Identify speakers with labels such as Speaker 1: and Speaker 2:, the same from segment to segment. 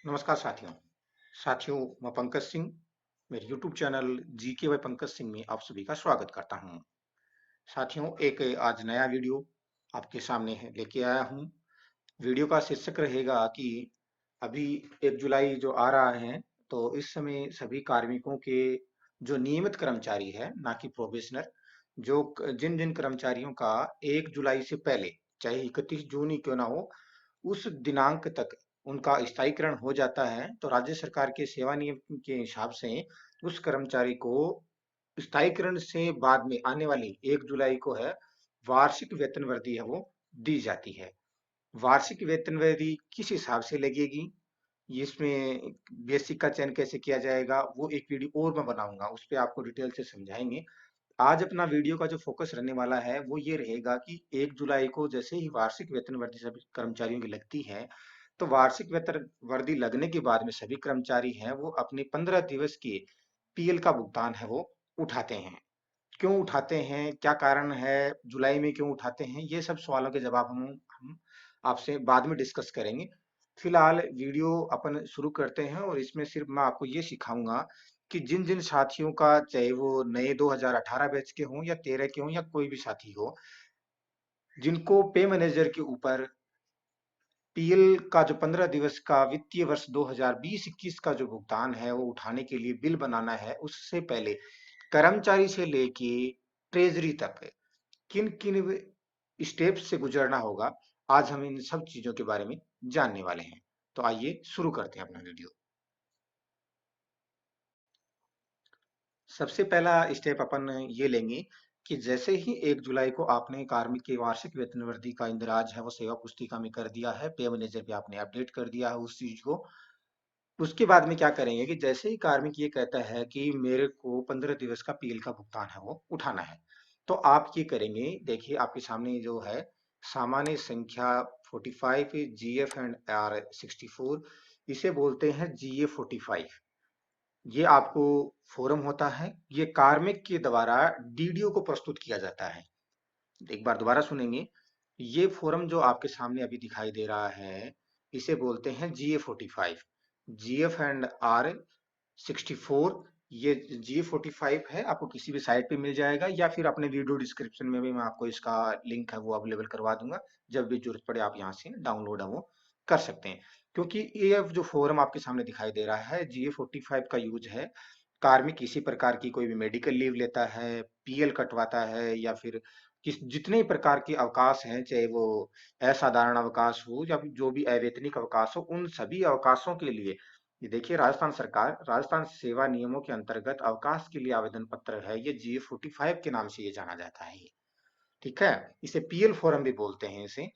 Speaker 1: नमस्कार साथियों मैं पंकज सिंह मेरे YouTube channel GK by Pankaj Singh में आप सभी का स्वागत करता हूं। साथियों, एक आज नया वीडियो आपके सामने है लेके आया हूं। वीडियो का शीर्षक रहेगा कि अभी 1 जुलाई जो आ रहा है, तो इस समय सभी कार्मिकों के जो नियमित कर्मचारी है, ना कि प्रोबेशनर, जो जिन जिन कर्मचारियों का 1 जुलाई से पहले, चाहे 31 जून ही क्यों ना हो, उस दिनांक तक उनका स्थायीकरण हो जाता है, तो राज्य सरकार के सेवा नियम के हिसाब से उस कर्मचारी को स्थायीकरण से बाद में आने वाली 1 जुलाई को है वार्षिक वेतन वृद्धि है वो दी जाती है। वार्षिक वेतन वृद्धि किस हिसाब से लगेगी, इसमें बेसिक का चयन कैसे किया जाएगा, वो एक वीडियो और मैं बनाऊंगा, उस पे आपको डिटेल से समझाएंगे। आज अपना वीडियो का जो फोकस रहने वाला है वो ये रहेगा कि 1 जुलाई को जैसे ही वार्षिक वेतन वृद्धि सभी कर्मचारियों की लगती है, तो वार्षिक वेतन वृद्धि लगने के बाद में सभी कर्मचारी हैं वो अपने 15 दिवस के पीएल का भुगतान है वो उठाते हैं। क्यों उठाते हैं, क्या कारण है, जुलाई में क्यों उठाते हैं, ये सब सवालों के जवाब हम आपसे बाद में डिस्कस करेंगे। फिलहाल वीडियो अपन शुरू करते हैं और इसमें सिर्फ मैं आपको ये सिखाऊंगा कि जिन जिन साथियों का, चाहे वो नए 2018 बैच के हों या 13 के हों या कोई भी साथी हो, जिनको पे मैनेजर के ऊपर पीएल का जो 15 दिवस का वित्तीय वर्ष 2020-21 का जो भुगतान है वो उठाने के लिए बिल बनाना है, उससे पहले कर्मचारी से लेके ट्रेजरी तक किन किन स्टेप्स से गुजरना होगा, आज हम इन सब चीजों के बारे में जानने वाले हैं। तो आइए शुरू करते हैं अपना वीडियो। सबसे पहला स्टेप अपन ये लेंगे कि जैसे ही 1 जुलाई को आपने कार्मिक की वार्षिक वेतन वृद्धि का इंदिराज है वो सेवा पुस्तिका में कर दिया है, पे मैनेजर पे आपने अपडेट कर दिया है उस चीज को, उसके बाद में क्या करेंगे कि जैसे ही कार्मिक ये कहता है कि मेरे को 15 दिवस का पीएल का भुगतान है वो उठाना है, तो आप ये करेंगे। देखिए आपके सामने जो है सामान्य संख्या 45 जीएफ एंड आर 64, इसे बोलते हैं जीए 45। ये आपको फोरम होता है, ये कार्मिक के द्वारा डीडीओ को प्रस्तुत किया जाता है। एक बार दोबारा सुनेंगे, ये फोरम जो आपके सामने अभी दिखाई दे रहा है, इसे बोलते हैं जीए 45, जीएफ एंड आर 64। ये G45 है, आपको किसी भी साइट पे मिल जाएगा या फिर अपने वीडियो डिस्क्रिप्शन में भी मैं आपको इसका लिंक है वो अवेलेबल करवा दूंगा। जब भी जरूरत पड़े आप यहाँ से डाउनलोड है वो कर सकते हैं। क्योंकि ये जो फोरम आपके सामने दिखाई दे रहा है, G45 का यूज है कार्मिक किसी प्रकार की कोई भी मेडिकल लीव लेता है, पीएल कटवाता है, या फिर किस जितने प्रकार के अवकाश हैं, चाहे वो असाधारण अवकाश हो या फिर जो भी अवैतनिक अवकाश हो, उन सभी अवकाशों के लिए ये देखिए राजस्थान सरकार राजस्थान सेवा नियमों के अंतर्गत अवकाश के लिए आवेदन पत्र है, ये G45 के नाम से ये जाना जाता है। ये ठीक है, इसे पीएल फोरम भी बोलते हैं इसे।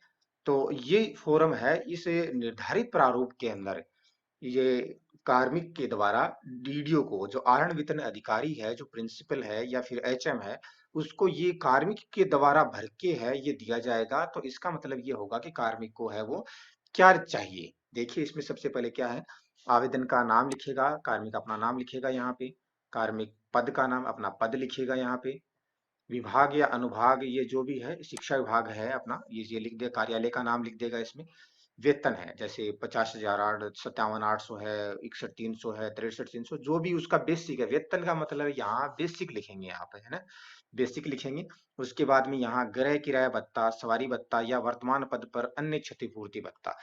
Speaker 1: तो ये फोरम है, इस निर्धारित प्रारूप के अंदर ये कार्मिक के द्वारा डीडीओ को, जो आहरण वितरण अधिकारी है, जो प्रिंसिपल है या फिर एचएम है, उसको ये कार्मिक के द्वारा भर के है ये दिया जाएगा। तो इसका मतलब ये होगा कि कार्मिक को है वो क्या चाहिए। देखिए इसमें सबसे पहले क्या है, आवेदन का नाम लिखेगा, कार्मिक अपना नाम लिखेगा यहाँ पे, कार्मिक पद का नाम अपना पद लिखेगा यहाँ पे, विभाग या अनुभाग ये जो भी है, शिक्षा विभाग है अपना, ये लिख दे, कार्यालय का नाम लिख देगा इसमें। वेतन है जैसे 50,008, 57,800 है, 61,300 है, 63,300, जो भी उसका बेसिक है, वेतन का मतलब यहाँ बेसिक लिखेंगे आप, है ना, बेसिक लिखेंगे। उसके बाद में यहाँ गृह किराया भत्ता, सवारी भत्ता या वर्तमान पद पर अन्य क्षतिपूर्ति भत्ता।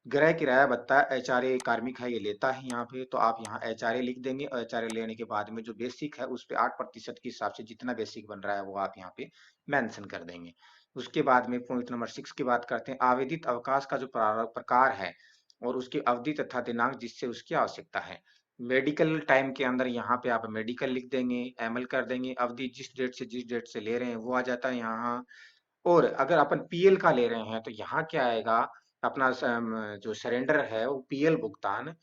Speaker 1: गृह किराया भत्ता एचआरए कार्मिक है ये लेता है यहाँ पे, तो आप यहाँ एचआरए लिख देंगे, और एचआरए लेने के बाद में जो बेसिक है उस पे 8% के हिसाब से जितना बेसिक बन रहा है वो आप यहाँ पे मेंशन कर देंगे। उसके बाद में पॉइंट नंबर 6 की बात करते हैं, आवेदित अवकाश का जो प्रकार है और उसकी अवधि तथा दिनांक जिससे उसकी आवश्यकता है। मेडिकल टाइम के अंदर यहाँ पे आप मेडिकल लिख देंगे, एमएल कर देंगे, अवधि जिस डेट से ले रहे हैं वो आ जाता है यहाँ। और अगर अपन पीएल का ले रहे हैं तो यहाँ क्या आएगा, अपना जो सरेंडर है वो पीएल भुगतान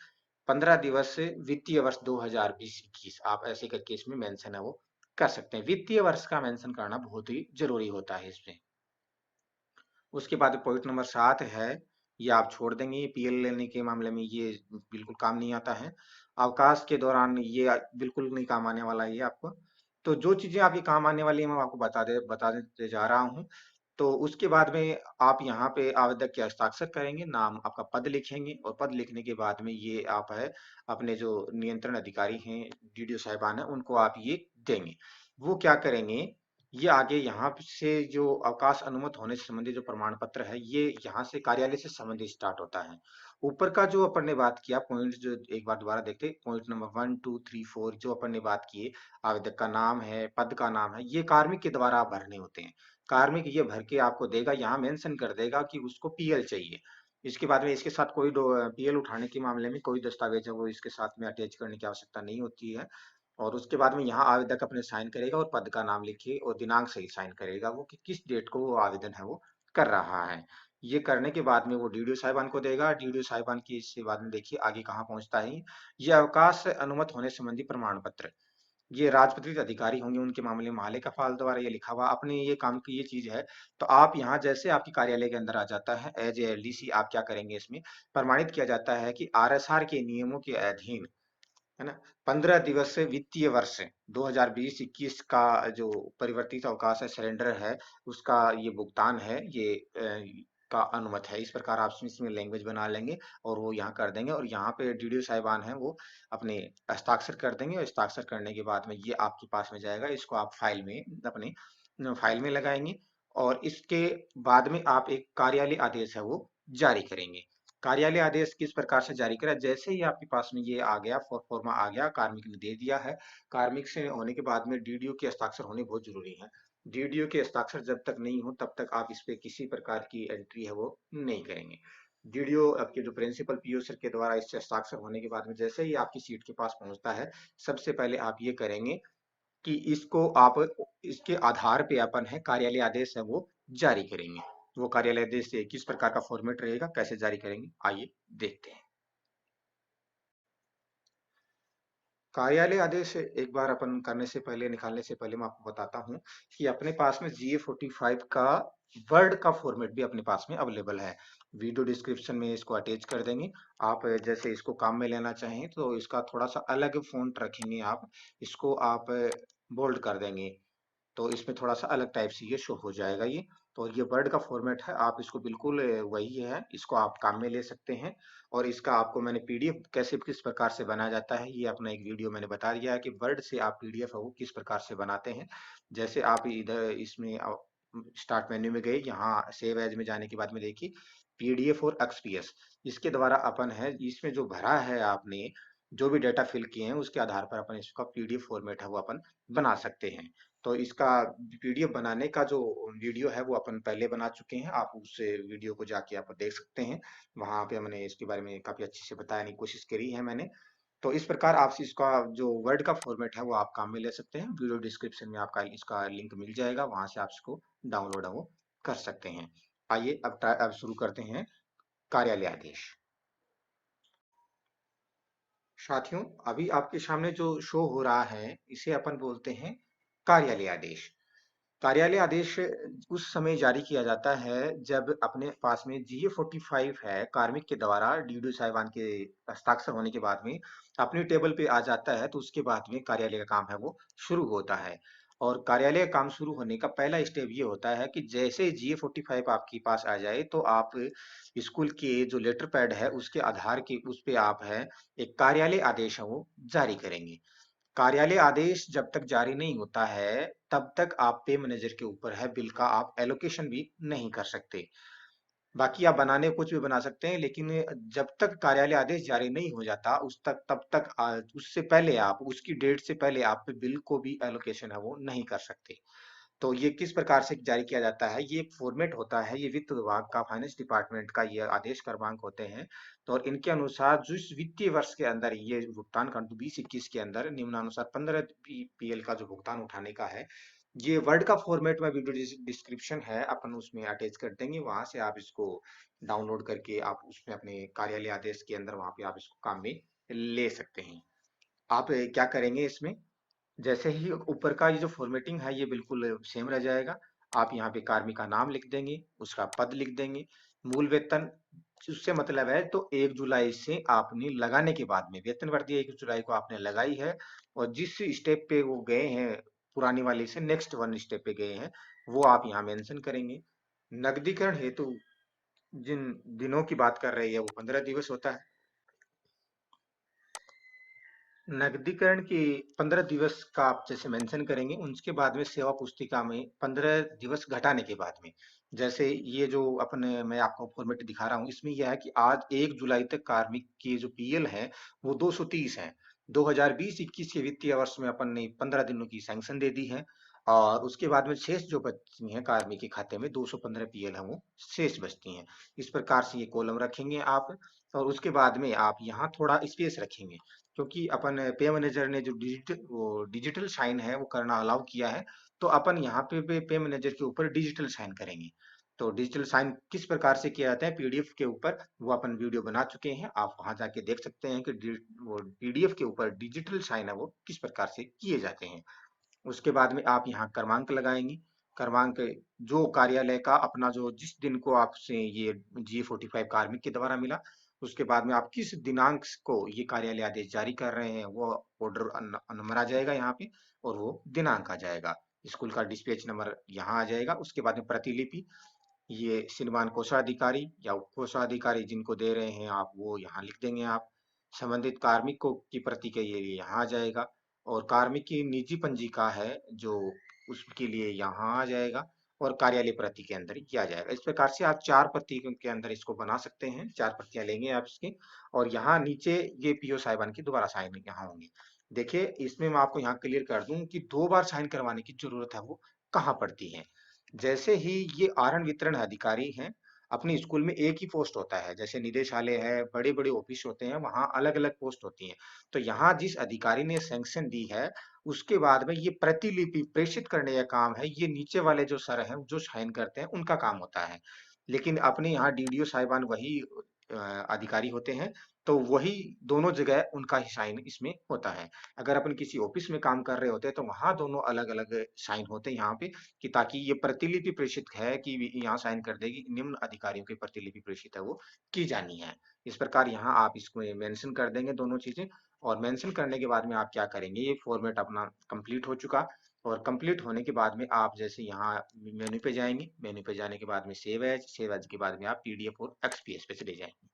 Speaker 1: 15 दिवस वित्तीय वर्ष 2020-21, आप ऐसे करके इसमें मेंशन है वो कर सकते हैं। वित्तीय वर्ष का मेंशन करना बहुत ही जरूरी होता है इसमें। उसके बाद पॉइंट नंबर 7 है, ये आप छोड़ देंगे, ये पीएल लेने के मामले में ये बिल्कुल काम नहीं आता है। अवकाश के दौरान ये बिल्कुल नहीं काम आने वाला है ये आपको। तो जो चीजें आपके काम आने वाली है मैं आपको बता देते जा रहा हूँ। तो उसके बाद में आप यहाँ पे आवेदक के हस्ताक्षर करेंगे, नाम आपका पद लिखेंगे और पद लिखने के बाद में ये आप है अपने जो नियंत्रण अधिकारी हैं, डीडीओ साहिबान है, उनको आप ये देंगे। वो क्या करेंगे, ये आगे यहाँ से जो अवकाश अनुमत होने से संबंधित जो प्रमाण पत्र है, ये यहाँ से कार्यालय से संबंधित स्टार्ट होता है। ऊपर का जो अपन ने बात किया पॉइंट, जो एक बार दोबारा देखते, पॉइंट नंबर 1 2 3 4 जो अपन ने बात की, आवेदक का नाम है, पद का नाम है, ये कार्मिक के द्वारा भरने होते हैं। कार्मिक ये भर के आपको देगा, यहाँ मेंशन कर देगा कि उसको पीएल चाहिए। इसके बाद में इसके साथ कोई पीएल उठाने के मामले में कोई दस्तावेज है वो इसके साथ में अटैच करने की आवश्यकता नहीं होती है। और उसके बाद में यहाँ आवेदक अपने साइन करेगा और पद का नाम लिखे और दिनांक सही साइन करेगा वो कि किस डेट को वो आवेदन है वो कर रहा है। ये करने के बाद में वो डीडीओ साहिबान को देगा। डीडीओ साहिबान की इसके बाद में देखिए आगे कहाँ पहुंचता है। ये अवकाश अनुमत होने संबंधी प्रमाण पत्र, ये राजपत्रित अधिकारी होंगे, उनके मामले में माले का फाल द्वारा ये लिखा हुआ अपने ये काम की ये चीज है। तो आप यहाँ जैसे आपकी कार्यालय के अंदर आ जाता है एज ए एलडीसी, आप क्या करेंगे, इसमें प्रमाणित किया जाता है कि आरएसआर के नियमों के अधीन, है ना, 15 दिवसीय वित्तीय वर्ष 2020-21 का जो परिवर्तित अवकाश है, सिलेंडर है, उसका ये भुगतान है, ये का अनुमत है। इस प्रकार आप इसमें लैंग्वेज बना लेंगे और वो यहाँ कर देंगे और यहाँ पे डीडीओ साहिबान हैं वो अपने हस्ताक्षर कर देंगे और हस्ताक्षर करने के बाद में ये आपके पास में जाएगा। इसको आप फाइल में अपने फाइल में लगाएंगे और इसके बाद में आप एक कार्यालय आदेश है वो जारी करेंगे। कार्यालय आदेश किस प्रकार से जारी करा, जैसे ही आपके पास में ये आ गया, फॉर्मा आ गया, कार्मिक ने दे दिया है, कार्मिक से होने के बाद में डीडीओ के हस्ताक्षर होने बहुत जरूरी है। डीडीओ के हस्ताक्षर जब तक नहीं हो तब तक आप इस पे किसी प्रकार की एंट्री है वो नहीं करेंगे। डीडीओ आपके जो प्रिंसिपल पीओ सर के द्वारा इससे हस्ताक्षर होने के बाद में जैसे ही आपकी सीट के पास पहुंचता है, सबसे पहले आप ये करेंगे कि इसको आप इसके आधार पे अपन है कार्यालय आदेश है वो जारी करेंगे। वो कार्यालय आदेश से किस प्रकार का फॉर्मेट रहेगा, कैसे जारी करेंगे, आइए देखते हैं। कार्यालय आदेश एक बार अपन करने से पहले, निकालने से पहले मैं आपको बताता हूँ कि अपने पास में GA45 का वर्ड का फॉर्मेट भी अपने पास में अवेलेबल है। वीडियो डिस्क्रिप्शन में इसको अटैच कर देंगे। आप जैसे इसको काम में लेना चाहें तो इसका थोड़ा सा अलग फ़ॉन्ट रखेंगे आप, इसको आप बोल्ड कर देंगे तो इसमें थोड़ा सा अलग टाइप से ये शो हो जाएगा ये। तो ये वर्ड का फॉर्मेट है, आप इसको बिल्कुल वही है, इसको आप काम में ले सकते हैं। और इसका आपको मैंने पीडीएफ कैसे किस प्रकार से बनाया जाता है ये अपना एक वीडियो मैंने बता दिया है कि वर्ड से आप पीडीएफ है वो किस प्रकार से बनाते हैं। जैसे आप इधर इसमें स्टार्ट मेन्यू में गए, यहाँ सेव एज में जाने के बाद में देखिए पीडीएफ और एक्सपीएस, इसके द्वारा अपन है इसमें जो भरा है आपने, जो भी डेटा फिल किए हैं उसके आधार पर अपन इसका पीडीएफ फॉर्मेट है वो अपन बना सकते हैं। तो इसका पीडीएफ बनाने का जो वीडियो है वो अपन पहले बना चुके हैं, आप उस वीडियो को जाके आप देख सकते हैं। वहां पे हमने इसके बारे में काफी अच्छे से बताने की कोशिश करी है मैंने। तो इस प्रकार आप इसका जो वर्ड का फॉर्मेट है वो आप काम में ले सकते हैं। वीडियो डिस्क्रिप्शन में आपका इसका लिंक मिल जाएगा, वहां से आप इसको डाउनलोड है वो कर सकते हैं। आइए अब शुरू करते हैं कार्यालय आदेश। साथियों, अभी आपके सामने जो शो हो रहा है इसे अपन बोलते हैं कार्यालय आदेश। कार्यालय आदेश उस समय जारी किया जाता है जब अपने पास में GA45 है, कार्मिक के द्वारा डीडीओ साहिबान के हस्ताक्षर होने के बाद में अपनी टेबल पे आ जाता है, तो उसके बाद में कार्यालय का काम है वो शुरू होता है। और कार्यालय का काम शुरू होने का पहला स्टेप ये होता है कि जैसे GA45 आपके पास आ जाए तो आप स्कूल के जो लेटर पैड है उसके आधार के उस पे आप है एक कार्यालय आदेश है वो जारी करेंगे। कार्यालय आदेश जब तक जारी नहीं होता है तब तक आप पे मैनेजर के ऊपर है बिल का आप एलोकेशन भी नहीं कर सकते। बाकी आप बनाने को कुछ भी बना सकते हैं, लेकिन जब तक कार्यालय आदेश जारी नहीं हो जाता उस तक तब तक उससे पहले आप उसकी डेट से पहले आप पे बिल को भी एलोकेशन है वो नहीं कर सकते। तो ये किस प्रकार से जारी किया जाता है, ये एक फॉर्मेट होता है, ये वित्त विभाग का, फाइनेंस डिपार्टमेंट का ये आदेश क्रमांक होते हैं। तो और इनके अनुसार जिस वित्तीय वर्ष के अंदर ये भुगतान कर 2021 के अंदर निम्नानुसार 15 पीएल का जो भुगतान उठाने का है, ये वर्ड का फॉर्मेट में वीडियो डिस्क्रिप्शन है अपन उसमें अटैच कर देंगे, वहां से आप इसको डाउनलोड करके आप उसमें अपने कार्यालय आदेश के अंदर वहां पे आप इसको काम में ले सकते हैं। आप क्या करेंगे इसमें, जैसे ही ऊपर का ये जो फॉर्मेटिंग है ये बिल्कुल सेम रह जाएगा। आप यहाँ पे कार्मिक का नाम लिख देंगे, उसका पद लिख देंगे, मूल वेतन, उससे मतलब है तो 1 जुलाई से आपने लगाने के बाद में वेतन वृद्धि 1 जुलाई को आपने लगाई है और जिस स्टेप पे वो गए हैं पुरानी वाली से नेक्स्ट वन स्टेप पे गए हैं वो आप यहाँ मेंशन करेंगे। नकदीकरण हेतु जिन दिनों की बात कर रही है वो 15 दिवस होता है। नकदीकरण की 15 दिवस का आप जैसे मेंशन करेंगे, उसके बाद में सेवा पुस्तिका में 15 दिवस घटाने के बाद में, जैसे ये जो अपने मैं आपको फॉर्मेट दिखा रहा हूँ, इसमें यह है कि आज 1 जुलाई तक कार्मिक की जो पीएल है वो 230 है। 2020-21 के वित्तीय वर्ष में अपन ने 15 दिनों की सैंक्शन दे दी है, और उसके बाद में शेष जो बचती है कार्मिक के खाते में 215 पीएल है वो शेष बचती हैं। इस प्रकार से ये कॉलम रखेंगे आप, और उसके बाद में आप यहाँ थोड़ा स्पेस रखेंगे, क्योंकि अपन पे मैनेजर ने जो डिजिटल साइन है वो करना अलाउ किया है, तो अपन यहाँ पे पे मैनेजर के ऊपर डिजिटल साइन करेंगे। तो डिजिटल साइन किस प्रकार से किया जाता है पीडीएफ के ऊपर, वो अपन वीडियो बना चुके हैं, आप वहां जाके देख सकते हैं कि वो पीडीएफ के ऊपर डिजिटल साइन है वो किस प्रकार से किए जाते हैं। उसके बाद में आप यहाँ क्रमांक लगाएंगे। क्रमांक जो कार्यालय का अपना जो जिस दिन को आपसे ये G45 कार्मिक के द्वारा मिला, उसके बाद में आप किस दिनांक को ये कार्यालय आदेश जारी कर रहे हैं वो ऑर्डर नंबर आ जाएगा यहाँ पे, और वो दिनांक आ जाएगा। स्कूल का डिस्पैच नंबर यहाँ आ जाएगा। उसके बाद में प्रतिलिपि, ये श्रीमान कोषाधिकारी या उप कोषाधिकारी जिनको दे रहे हैं आप वो यहाँ लिख देंगे आप। संबंधित कार्मिक को की प्रति के ये यहाँ आ जाएगा, और कार्मिक की निजी पंजिका है जो उसके लिए यहाँ आ जाएगा, और कार्यालय प्रति के अंदर ये आ जाएगा। इस प्रकार से आप 4 प्रति के अंदर इसको बना सकते हैं। 4 प्रतियां लेंगे आप इसकी, और यहाँ नीचे ये पीओ साहिबान की दोबारा साइन यहाँ होंगी। देखिए इसमें मैं आपको यहाँ क्लियर कर दूं कि 2 बार साइन करवाने की जरूरत है वो कहाँ पड़ती है। जैसे ही ये आहरण वितरण अधिकारी हैं, अपने स्कूल में एक ही पोस्ट होता है, जैसे निदेशालय है, बड़े बड़े ऑफिस होते हैं, वहां अलग अलग पोस्ट होती हैं। तो यहाँ जिस अधिकारी ने सैंक्शन दी है, उसके बाद में ये प्रतिलिपि प्रेषित करने का काम है, ये नीचे वाले जो सर हैं जो साइन करते हैं उनका काम होता है। लेकिन अपने यहाँ डीडीओ साहिबान वही अधिकारी होते हैं, तो वही दोनों जगह उनका ही साइन इसमें होता है। अगर अपन किसी ऑफिस में काम कर रहे होते हैं तो वहां दोनों अलग अलग साइन होते हैं यहाँ पे, कि ताकि ये प्रतिलिपि प्रेषित है कि यहाँ साइन कर देगी निम्न अधिकारियों की प्रतिलिपि प्रेषित है वो की जानी है। इस प्रकार यहाँ आप इसको मेंशन कर देंगे दोनों चीजें, और मेंशन करने के बाद में आप क्या करेंगे, ये फॉर्मेट अपना कंप्लीट हो चुका। और कंप्लीट होने के बाद में आप जैसे यहाँ मेन्यू पे जाएंगे, मेन्यू पे जाने के बाद में सेव एज के बाद में आप पीडीएफ और एक्सपीएस पे चले जाएंगे।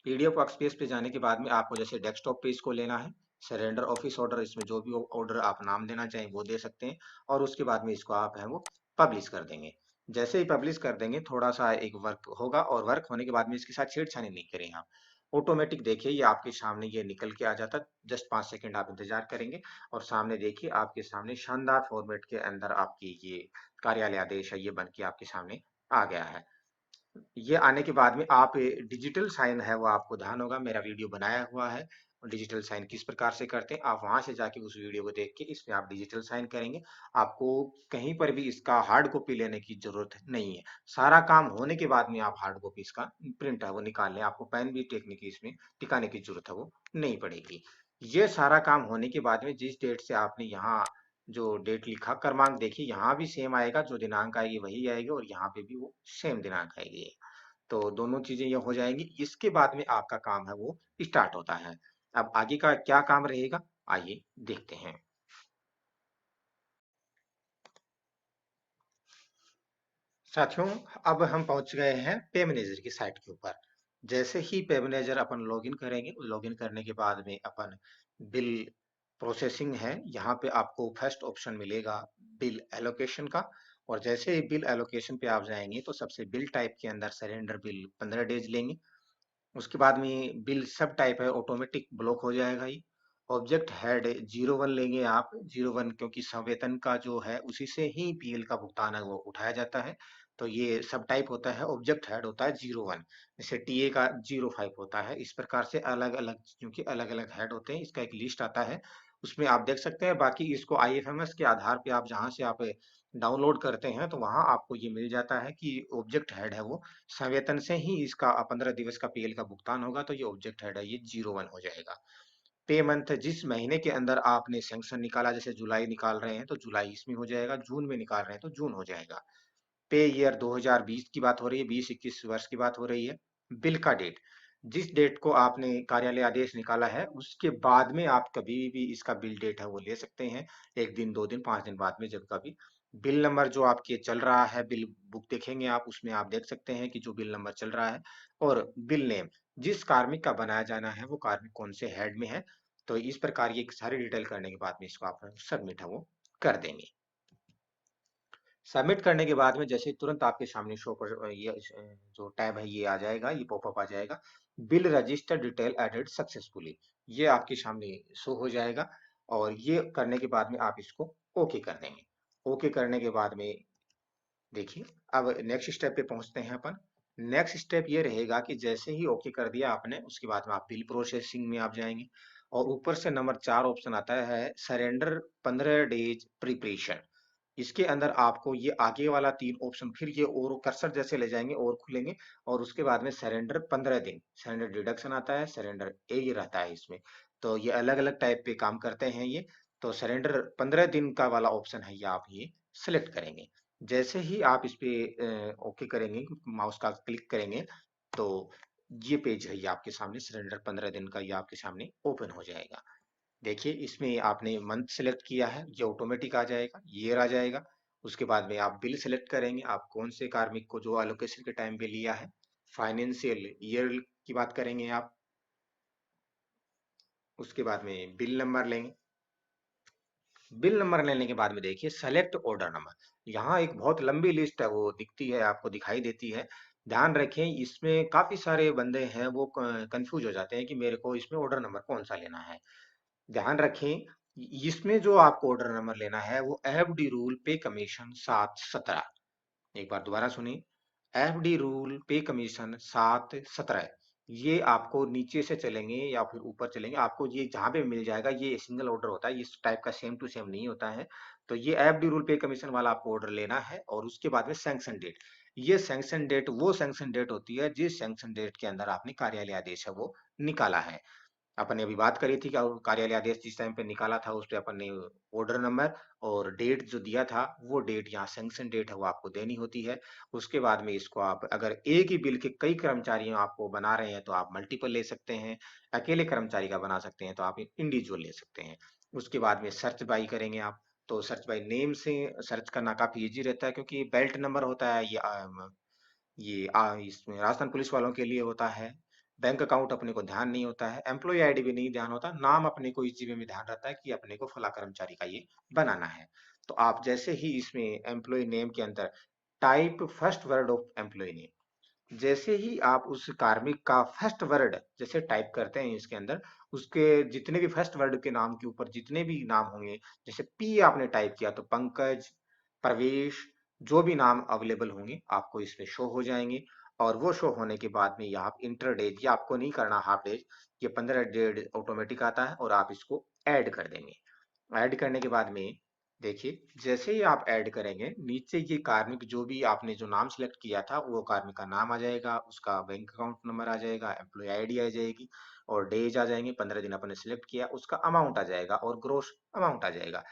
Speaker 1: पीडीएफ वर्कस्पेस पे जाने के बाद में आपको जैसे डेस्कटॉप पे इसको लेना है, सरेंडर ऑफिस ऑर्डर, इसमें जो भी ऑर्डर आप नाम देना चाहें वो दे सकते हैं, और उसके बाद में इसको आप है वो पब्लिश कर देंगे। जैसे ही पब्लिश कर देंगे थोड़ा सा एक वर्क होगा, और वर्क होने के बाद में इसके साथ छेड़छाड़ी नहीं करें आप, ऑटोमेटिक देखिए ये आपके सामने ये निकल के आ जाता। जस्ट 5 सेकंड आप इंतजार करेंगे, और सामने देखिए आपके सामने शानदार फॉर्मेट के अंदर आपकी ये कार्यालय आदेश है ये बन के आपके सामने आ गया है। ये आने के बाद में आप डिजिटल साइन है वो आपको ध्यान होगा, मेरा वीडियो बनाया हुआ है डिजिटल साइन किस प्रकार से करते हैं, आप वहां से जाके उस वीडियो को देख के इसमें आप डिजिटल साइन करेंगे। आपको कहीं पर भी इसका हार्ड कॉपी लेने की जरूरत नहीं है। सारा काम होने के बाद में आप हार्ड कॉपी इसका प्रिंट है वो निकाल लें, आपको पेन भी टेकने की इसमें टिकाने की जरूरत है वो नहीं पड़ेगी। ये सारा काम होने के बाद में जिस डेट से आपने यहाँ जो डेट लिखा, क्रमांक देखिए यहाँ भी सेम आएगा, जो दिनांक आएगी वही आएगी, और यहाँ पे भी वो सेम दिनांक आएगी। तो दोनों चीजें ये हो जाएंगी। इसके बाद में आपका काम है वो स्टार्ट होता है। अब आगे का क्या काम रहेगा, आइए देखते हैं। साथियों, अब हम पहुंच गए हैं पे मैनेजर की साइट के ऊपर। जैसे ही पे मैनेजर अपन लॉगिन करेंगे, लॉगिन करने के बाद में अपन बिल प्रोसेसिंग है, यहाँ पे आपको फर्स्ट ऑप्शन मिलेगा बिल एलोकेशन का। और जैसे ही बिल एलोकेशन पे आप जाएंगे तो सबसे बिल टाइप के अंदर सरेंडर बिल 15 डेज लेंगे। उसके बाद में बिल सब टाइप है ऑटोमेटिक ब्लॉक हो जाएगा ये। ऑब्जेक्ट हेड 01 लेंगे आप, 01 क्योंकि संवेतन का जो है उसी से ही पीएल का भुगतान है वो उठाया जाता है। तो ये सब टाइप होता है, ऑब्जेक्ट हेड होता है 01, जैसे टीए का 05 होता है। इस प्रकार से अलग अलग, क्योंकि अलग अलग हेड होते हैं, इसका एक लिस्ट आता है, उसमें आप देख सकते हैं। बाकी इसको आईएफएमएस के आधार पे आप जहां से आप डाउनलोड करते हैं तो वहां आपको ये मिल जाता है कि ऑब्जेक्ट हेड है वो संवेतन से ही इसका 15 दिवस का पीएल का भुगतान होगा, तो ये ऑब्जेक्ट हेड है ये 01 हो जाएगा। पे मंथ जिस महीने के अंदर आपने सैंक्शन निकाला, जैसे जुलाई निकाल रहे हैं तो जुलाई इसमें हो जाएगा, जून में निकाल रहे हैं तो जून हो जाएगा। पे ईयर 2020 की बात हो रही है, 20-21 वर्ष की बात हो रही है। बिल का डेट, जिस डेट को आपने कार्यालय आदेश निकाला है उसके बाद में आप कभी भी इसका बिल डेट है वो ले सकते हैं, 1 दिन 2 दिन 5 दिन बाद में जब कभी बिल नंबर जो आपके चल रहा है, बिल बुक देखेंगे आप, उसमें आप देख सकते हैं कि जो बिल नंबर चल रहा है, और बिल नेम, जिस कार्मिक का बनाया जाना है वो कार्मिक कौन से हेड में है। तो इस प्रकार ये सारी डिटेल करने के बाद में इसको आप सबमिट है वो कर देंगे। सबमिट करने के बाद में जैसे तुरंत आपके सामने शो पर ये जो टैब है ये आ जाएगा, ये पॉपअप आ जाएगा, bill register detail added successfully, ये आपके सामने शो हो जाएगा। और ये करने के बाद में आप इसको ओके कर देंगे। ओके करने के बाद में देखिए, अब नेक्स्ट स्टेप पे पहुंचते हैं अपन। नेक्स्ट स्टेप ये रहेगा कि जैसे ही ओके कर दिया आपने, उसके बाद में आप बिल प्रोसेसिंग में आप जाएंगे, और ऊपर से नंबर 4 ऑप्शन आता है सरेंडर 15 डेज प्रिपरेशन। इसके अंदर आपको ये आगे वाला 3 ऑप्शन फिर ये और कर्सर जैसे ले जाएंगे और खुलेंगे, और उसके बाद में सरेंडर 15 दिन, सरेंडर डिडक्शन आता है, सरेंडर ए ये रहता है इसमें। तो ये अलग अलग टाइप पे काम करते हैं ये। तो सरेंडर 15 दिन का वाला ऑप्शन है, ये आप ये सिलेक्ट करेंगे। जैसे ही आप इस पे ओके करेंगे, माउस का क्लिक करेंगे, तो ये पेज है ये आपके सामने, सरेंडर 15 दिन का ये आपके सामने ओपन हो जाएगा। देखिए, इसमें आपने मंथ सेलेक्ट किया है, ये ऑटोमेटिक आ जाएगा, ईयर आ जाएगा। उसके बाद में आप बिल सेलेक्ट करेंगे, आप कौन से कार्मिक को जो एलोकेशन के टाइम पे लिया है, फाइनेंशियल ईयर की बात करेंगे आप। उसके बाद में बिल नंबर लेंगे। बिल नंबर लेने के बाद में देखिए सेलेक्ट ऑर्डर नंबर, यहाँ एक बहुत लंबी लिस्ट है वो दिखती है, आपको दिखाई देती है। ध्यान रखें, इसमें काफी सारे बंदे हैं वो कंफ्यूज हो जाते हैं कि मेरे को इसमें ऑर्डर नंबर कौन सा लेना है। ध्यान रखें, इसमें जो आपको ऑर्डर नंबर लेना है वो एफडी रूल पे कमीशन 717। एक बार दोबारा सुनिए, एफडी रूल पे कमीशन 717, ये आपको नीचे से चलेंगे या फिर ऊपर चलेंगे, आपको ये जहां पे मिल जाएगा, ये सिंगल ऑर्डर होता है, इस टाइप का सेम टू सेम नहीं होता है। तो ये एफडी रूल पे कमीशन वाला आपको ऑर्डर लेना है, और उसके बाद में सैंक्शन डेट, ये सैंक्शन डेट वो सैंक्शन डेट होती है जिस सैंक्शन डेट के अंदर आपने कार्यालय आदेश है वो निकाला है। अपन ने अभी बात करी थी कि कार्यालय आदेश जिस टाइम पे निकाला था उस पे अपन ने ऑर्डर नंबर और डेट जो दिया था, वो डेट यहाँ सैंक्शन डेट है वो आपको देनी होती है। उसके बाद में इसको आप अगर एक ही बिल के कई कर्मचारी आपको बना रहे हैं तो आप मल्टीपल ले सकते हैं, अकेले कर्मचारी का बना सकते हैं तो आप इंडिविजुअल ले सकते हैं। उसके बाद में सर्च बाई करेंगे आप, तो सर्च बाई नेम से सर्च करना काफी इजी रहता है, क्योंकि बेल्ट नंबर होता है इसमें राजस्थान पुलिस वालों के लिए होता है। बैंक अकाउंट अपने को ध्यान नहीं होता है, एम्प्लॉय आईडी भी नहीं ध्यान होता, नाम अपने को इस चीज में ध्यान रहता है कि अपने को फला कर्मचारी का ये बनाना है। तो आप जैसे ही इसमें एम्प्लॉय नेम के अंदर type first word of employ name, जैसे ही आप उस कार्मिक का फर्स्ट वर्ड जैसे टाइप करते हैं इसके अंदर, उसके जितने भी फर्स्ट वर्ड के नाम के ऊपर जितने भी नाम होंगे, जैसे पी आपने टाइप किया तो पंकज, प्रवेश, जो भी नाम अवेलेबल होंगे आपको इसमें शो हो जाएंगे। और वो शो होने के बाद में ये आप इंटर डेज, ये आपको नहीं करना हाफ डेज, ये 15 डेज ऑटोमेटिक आता है, और आप इसको ऐड कर देंगे। ऐड करने के बाद में देखिए, जैसे ही आप ऐड करेंगे, नीचे ये कार्मिक जो भी आपने जो नाम सेलेक्ट किया था वो कार्मिक का नाम आ जाएगा, उसका बैंक अकाउंट नंबर आ जाएगा, एम्प्लॉय आईडी आ जाएगी, और डेज आ जाएंगे, 15 दिन आपने सिलेक्ट किया, उसका अमाउंट आ जाएगा और ग्रोस अमाउंट आ जाएगा।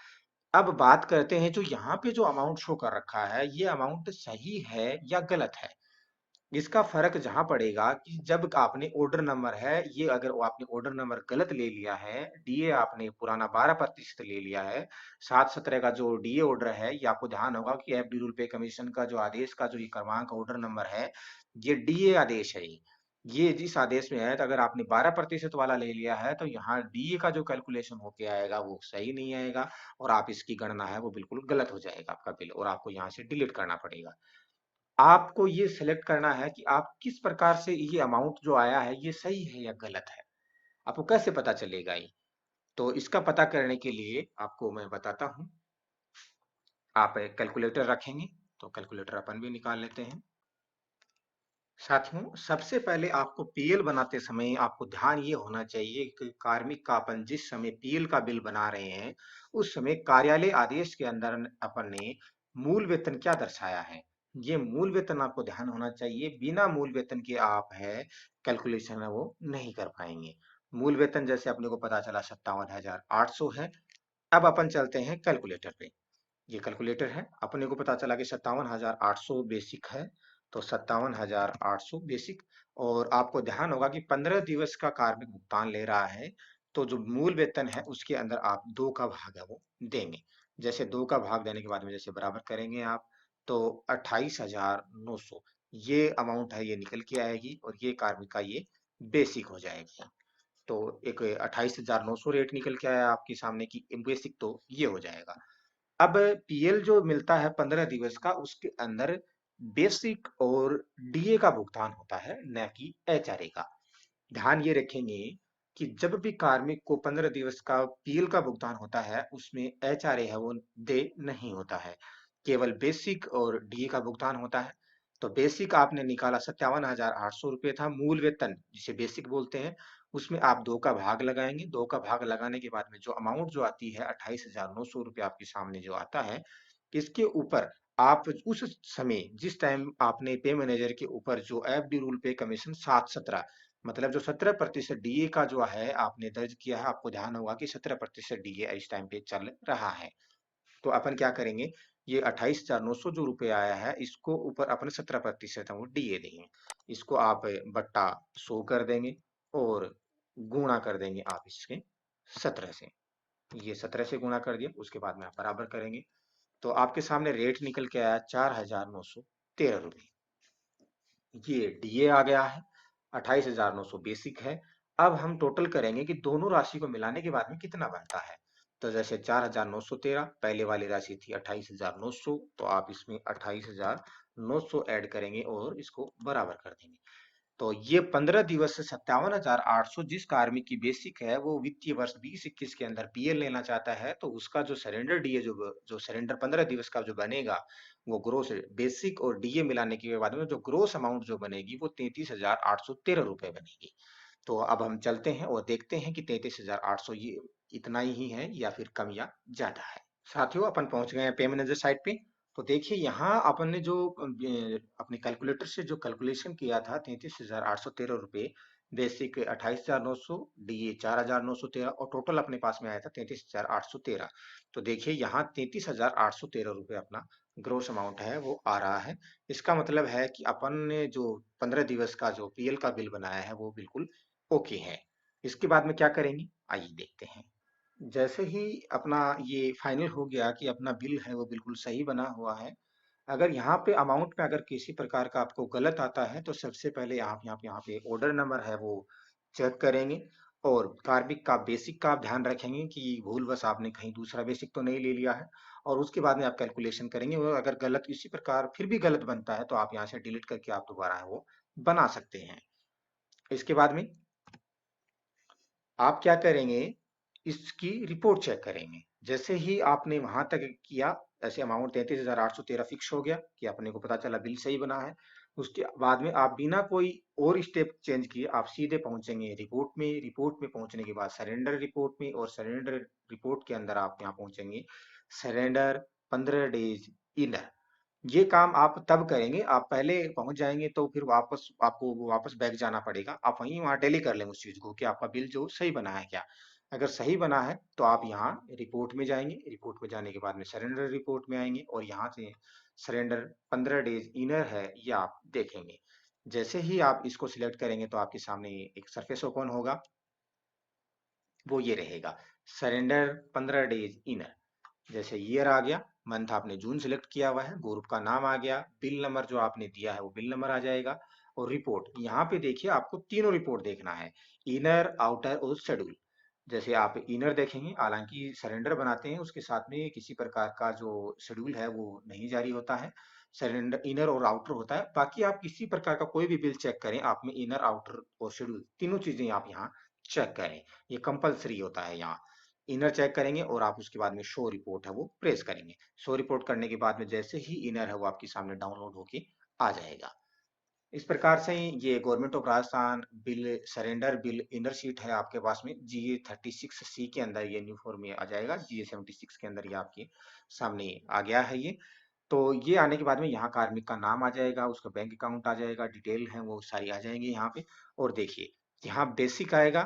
Speaker 1: अब बात करते हैं, जो यहाँ पे जो अमाउंट शो कर रखा है, ये अमाउंट सही है या गलत है। इसका फर्क जहां पड़ेगा कि जब आपने ऑर्डर नंबर है, ये अगर आपने ऑर्डर नंबर गलत ले लिया है, डीए आपने पुराना 12% ले लिया है, 717 का जो डीए ऑर्डर है, ये आपको ध्यान होगा कि एफडी रूल पे कमीशन का जो आदेश का जो ये क्रमांक ऑर्डर नंबर है, ये डीए आदेश है। ये जिस आदेश में है, तो अगर आपने 12% वाला ले लिया है तो यहाँ डीए का जो कैलकुलेशन होके आएगा वो सही नहीं आएगा, और आप इसकी गणना है वो बिल्कुल गलत हो जाएगा आपका बिल, और आपको यहाँ से डिलीट करना पड़ेगा। आपको ये सिलेक्ट करना है कि आप किस प्रकार से ये अमाउंट जो आया है ये सही है या गलत है। आपको कैसे पता चलेगा ये? तो इसका पता करने के लिए आपको मैं बताता हूँ। आप एक कैलकुलेटर रखेंगे, तो कैलकुलेटर अपन भी निकाल लेते हैं। साथियों, सबसे पहले आपको पीएल बनाते समय आपको ध्यान ये होना चाहिए कि कार्मिक का अपन जिस समय पीएल का बिल बना रहे हैं, उस समय कार्यालय आदेश के अंदर अपन ने मूल वेतन क्या दर्शाया है, ये मूल वेतन आपको ध्यान होना चाहिए। बिना मूल वेतन के आप है कैलकुलेशन है वो नहीं कर पाएंगे। मूल वेतन जैसे अपने को पता चला 57,800 है। अब अपन चलते हैं कैलकुलेटर पे। ये कैलकुलेटर है, अपने को पता चला कि 57,800 बेसिक है, तो 57,800 बेसिक। और आपको ध्यान होगा कि 15 दिवस का कार्मिक भुगतान ले रहा है, तो जो मूल वेतन है उसके अंदर आप 2 का भाग है वो देंगे। जैसे 2 का भाग देने के बाद में जैसे बराबर करेंगे आप, तो 28,900 ये अमाउंट है, ये निकल के आएगी और ये कार्मिक का ये बेसिक हो जाएगी। तो एक 28,900 रेट निकल के आया आपके सामने की बेसिक, तो ये हो जाएगा। अब पीएल जो मिलता है 15 दिवस का, उसके अंदर बेसिक और डीए का भुगतान होता है, न कि एचआरए का। ध्यान ये रखेंगे कि जब भी कार्मिक को 15 दिवस का पीएल का भुगतान होता है, उसमें एचआरए है वो दे नहीं होता है, केवल बेसिक और डीए का भुगतान होता है। तो बेसिक आपने निकाला 57,800 रुपये था मूल वेतन, जिसे बेसिक बोलते हैं। उसमें आप 2 का भाग लगाएंगे, 2 का भाग लगाने के बाद में जो अमाउंट जो आती है 28,900 रुपये आपके सामने जो आता है, इसके ऊपर आप उस समय जिस टाइम आपने पे मैनेजर के ऊपर जो एफडी रूल पे कमीशन 7-17, मतलब जो 17% डीए का जो है आपने दर्ज किया है, आपको ध्यान होगा कि 17% डीए इस टाइम पे चल रहा है। तो अपन क्या करेंगे, ये 28,900 जो रुपए आया है, इसको ऊपर अपने 17% है वो डीए देंगे। इसको आप बट्टा 100 कर देंगे और गुणा कर देंगे आप इसके 17 से। ये 17 से गुणा कर दिया, उसके बाद में आप बराबर करेंगे, तो आपके सामने रेट निकल के आया 4,913 रुपये। ये डीए आ गया है, 28,900 बेसिक है। अब हम टोटल करेंगे कि दोनों राशि को मिलाने के बाद में कितना बनता है। तो जैसे 4,913 पहले वाली राशि थी 28,900, तो आप इसमें 28,900 ऐड करेंगे और इसको बराबर कर देंगे। तो ये 15 दिवस से 57,800 जिस कार्मिक की बेसिक है, वो वित्तीय वर्ष 20-21 के अंदर पीएल लेना चाहता है, तो उसका जो सरेंडर डीए जो सरेंडर 15 दिवस का जो बनेगा, वो ग्रोस बेसिक और डीए मिलाने के बाद में जो ग्रोस अमाउंट जो बनेगी वो 33,813 रुपए बनेगी। तो अब हम चलते हैं और देखते हैं कि 33,800 ये इतना ही है या फिर कम या ज्यादा है। साथियों, अपन पहुंच गए हैं पे मैनेजर साइट पे। तो देखिए यहाँ अपन ने जो अपने कैलकुलेटर से जो कैलकुलेशन किया था, 33,813 रुपये, बेसिक 28,900, डीए 4,913 और टोटल अपने पास में आया था 33,813। तो देखिए यहाँ 33,813 रुपये अपना ग्रोस अमाउंट है वो आ रहा है। इसका मतलब है कि अपन ने जो 15 दिवस का जो पीएल का बिल बनाया है वो बिल्कुल ओके है। इसके बाद में क्या करेंगे, आइए देखते हैं। जैसे ही अपना ये फाइनल हो गया कि अपना बिल है वो बिल्कुल सही बना हुआ है, अगर यहाँ पे अमाउंट में अगर किसी प्रकार का आपको गलत आता है, तो सबसे पहले आप यहाँ पे ऑर्डर नंबर है वो चेक करेंगे और कार्मिक का बेसिक का आप ध्यान रखेंगे कि भूलवश आपने कहीं दूसरा बेसिक तो नहीं ले लिया है। और उसके बाद में आप कैलकुलेशन करेंगे और अगर गलत इसी प्रकार फिर भी गलत बनता है, तो आप यहाँ से डिलीट करके आप दोबारा है वो बना सकते हैं। इसके बाद में आप क्या करेंगे, इसकी रिपोर्ट चेक करेंगे। जैसे ही आपने वहां तक किया, ऐसे अमाउंट 33,813 फिक्स हो गया कि अपने को पता चला बिल सही बना है। उसके बाद में आप बिना कोई और स्टेप चेंज किए आप सीधे पहुंचेंगे रिपोर्ट में। रिपोर्ट में पहुंचने के बाद सरेंडर रिपोर्ट में, और सरेंडर रिपोर्ट के अंदर आप यहाँ पहुंचेंगे सरेंडर 15 डेज इनर। ये काम आप तब करेंगे, आप पहले पहुंच जाएंगे तो फिर वापस आपको वापस बैक जाना पड़ेगा। आप वहीं वहां टेली कर लेंगे उस चीज को कि आपका बिल जो सही बना है क्या। अगर सही बना है तो आप यहाँ रिपोर्ट में जाएंगे, रिपोर्ट में जाने के बाद में सरेंडर रिपोर्ट में आएंगे और यहाँ से सरेंडर 15 डेज इनर है ये आप देखेंगे। जैसे ही आप इसको सिलेक्ट करेंगे तो आपके सामने एक सरफेस ओपन होगा, वो ये रहेगा, सरेंडर 15 डेज इनर। जैसे ईयर आ गया, मंथ आपने जून सिलेक्ट किया हुआ है, ग्रुप का नाम आ गया, बिल नंबर जो आपने दिया है वो बिल नंबर आ जाएगा। और रिपोर्ट यहाँ पे देखिए, आपको तीनों रिपोर्ट देखना है, इनर, आउटर और शेड्यूल। जैसे आप इनर देखेंगे, हालांकि सरेंडर बनाते हैं उसके साथ में किसी प्रकार का जो शेड्यूल है वो नहीं जारी होता है, सरेंडर इनर और आउटर होता है। बाकी आप किसी प्रकार का कोई भी बिल चेक करें, आप में इनर, आउटर और शेड्यूल तीनों चीजें आप यहाँ चेक करें, ये कंपलसरी होता है यहाँ। इनर चेक करेंगे और आप उसके बाद में शो रिपोर्ट है वो प्रेस करेंगे। शो रिपोर्ट करने के बाद में जैसे ही इनर है वो आपके सामने डाउनलोड होके आ जाएगा। इस प्रकार से ही ये government of Rajasthan bill surrender bill inner sheet है आपके पास में GA36C के अंदर, ये न्यू फॉर्म में आ जाएगा। GA76 के अंदर ये आपके सामने आ गया है ये। तो ये आने के बाद में यहाँ कार्मिक का नाम आ जाएगा, उसका बैंक अकाउंट आ जाएगा, डिटेल है वो सारी आ जाएंगी यहाँ पे। और देखिए यहाँ बेसिक आएगा,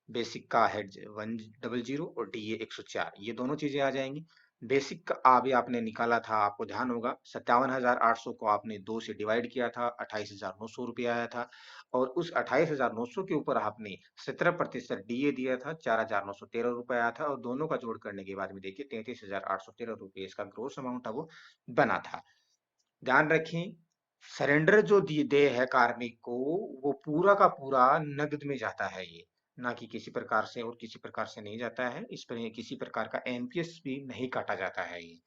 Speaker 1: बेसिक का हेड 100 और DA 104, ये दोनों चीजें आ जाएंगी। बेसिक अभी आपने निकाला था, आपको ध्यान होगा 57,800 को आपने 2 से डिवाइड किया था, 28,900 रुपये आया था। और उस 28,900 के ऊपर आपने 17% डीए दिया था, 4,913 रुपये आया था। और दोनों का जोड़ करने के बाद में देखिए 33,813 रुपये इसका ग्रोस अमाउंट है वो बना था। ध्यान रखें, सरेंडर जो दे है कार्मिक को, वो पूरा का पूरा नकद में जाता है ये, ना कि किसी प्रकार से और किसी प्रकार से नहीं जाता है। इस पर किसी प्रकार का एनपीएस भी नहीं काटा जाता है ये।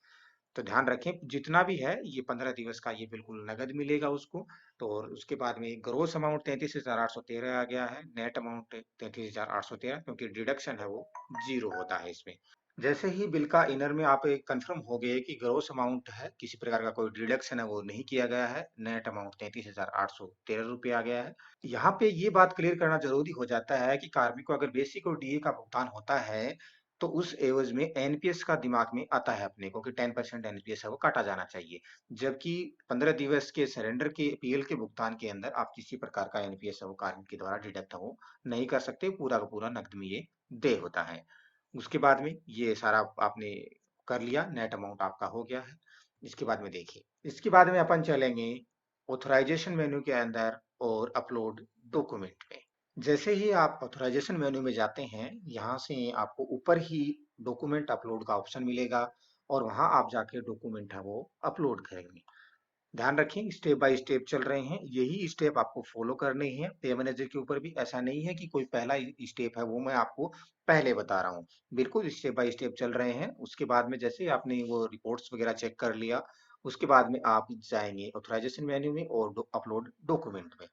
Speaker 1: तो ध्यान रखें, जितना भी है ये 15 दिवस का ये बिल्कुल नगद मिलेगा उसको। तो और उसके बाद में ग्रोस अमाउंट 33,813 आ गया है, नेट अमाउंट 33,813, क्योंकि डिडक्शन है वो जीरो होता है इसमें। जैसे ही बिल का इनर में आप एक कंफर्म हो गए कि ग्रोस अमाउंट है, किसी प्रकार का कोई डिडक्शन है वो नहीं किया गया है, नेट अमाउंट 33,813 रुपये आ गया है। यहाँ पे ये बात क्लियर करना जरूरी हो जाता है कि कार्मिक को अगर बेसिक और डीए का भुगतान होता है, तो उस एवज में एनपीएस का दिमाग में आता है अपने को कि 10% एनपीएस है वो काटा जाना चाहिए। जबकि 15 दिवस के सरेंडर के पीएल के भुगतान के अंदर आप किसी प्रकार का एनपीएस है वो कार्मिक के द्वारा डिडक्ट हो नहीं कर सकते, पूरा का पूरा नकद में ये दे होता है। उसके बाद में ये सारा आपने कर लिया, नेट अमाउंट आपका हो गया है। इसके बाद में देखिए, इसके बाद में अपन चलेंगे ऑथराइजेशन मेन्यू के अंदर और अपलोड डॉक्यूमेंट में। जैसे ही आप ऑथराइजेशन मेन्यू में जाते हैं, यहाँ से आपको ऊपर ही डॉक्यूमेंट अपलोड का ऑप्शन मिलेगा और वहां आप जाके डॉक्यूमेंट है वो अपलोड करेंगे। ध्यान रखें, स्टेप बाय स्टेप चल रहे हैं, यही स्टेप आपको फॉलो करने हैं। पे मैनेजर के ऊपर भी ऐसा नहीं है कि कोई पहला स्टेप है वो मैं आपको पहले बता रहा हूँ, बिल्कुल स्टेप बाय स्टेप चल रहे हैं। उसके बाद में जैसे आपने वो रिपोर्ट्स वगैरह चेक कर लिया, उसके बाद में आप जाएंगे ऑथराइजेशन मेन्यू में और अपलोड डॉक्यूमेंट में।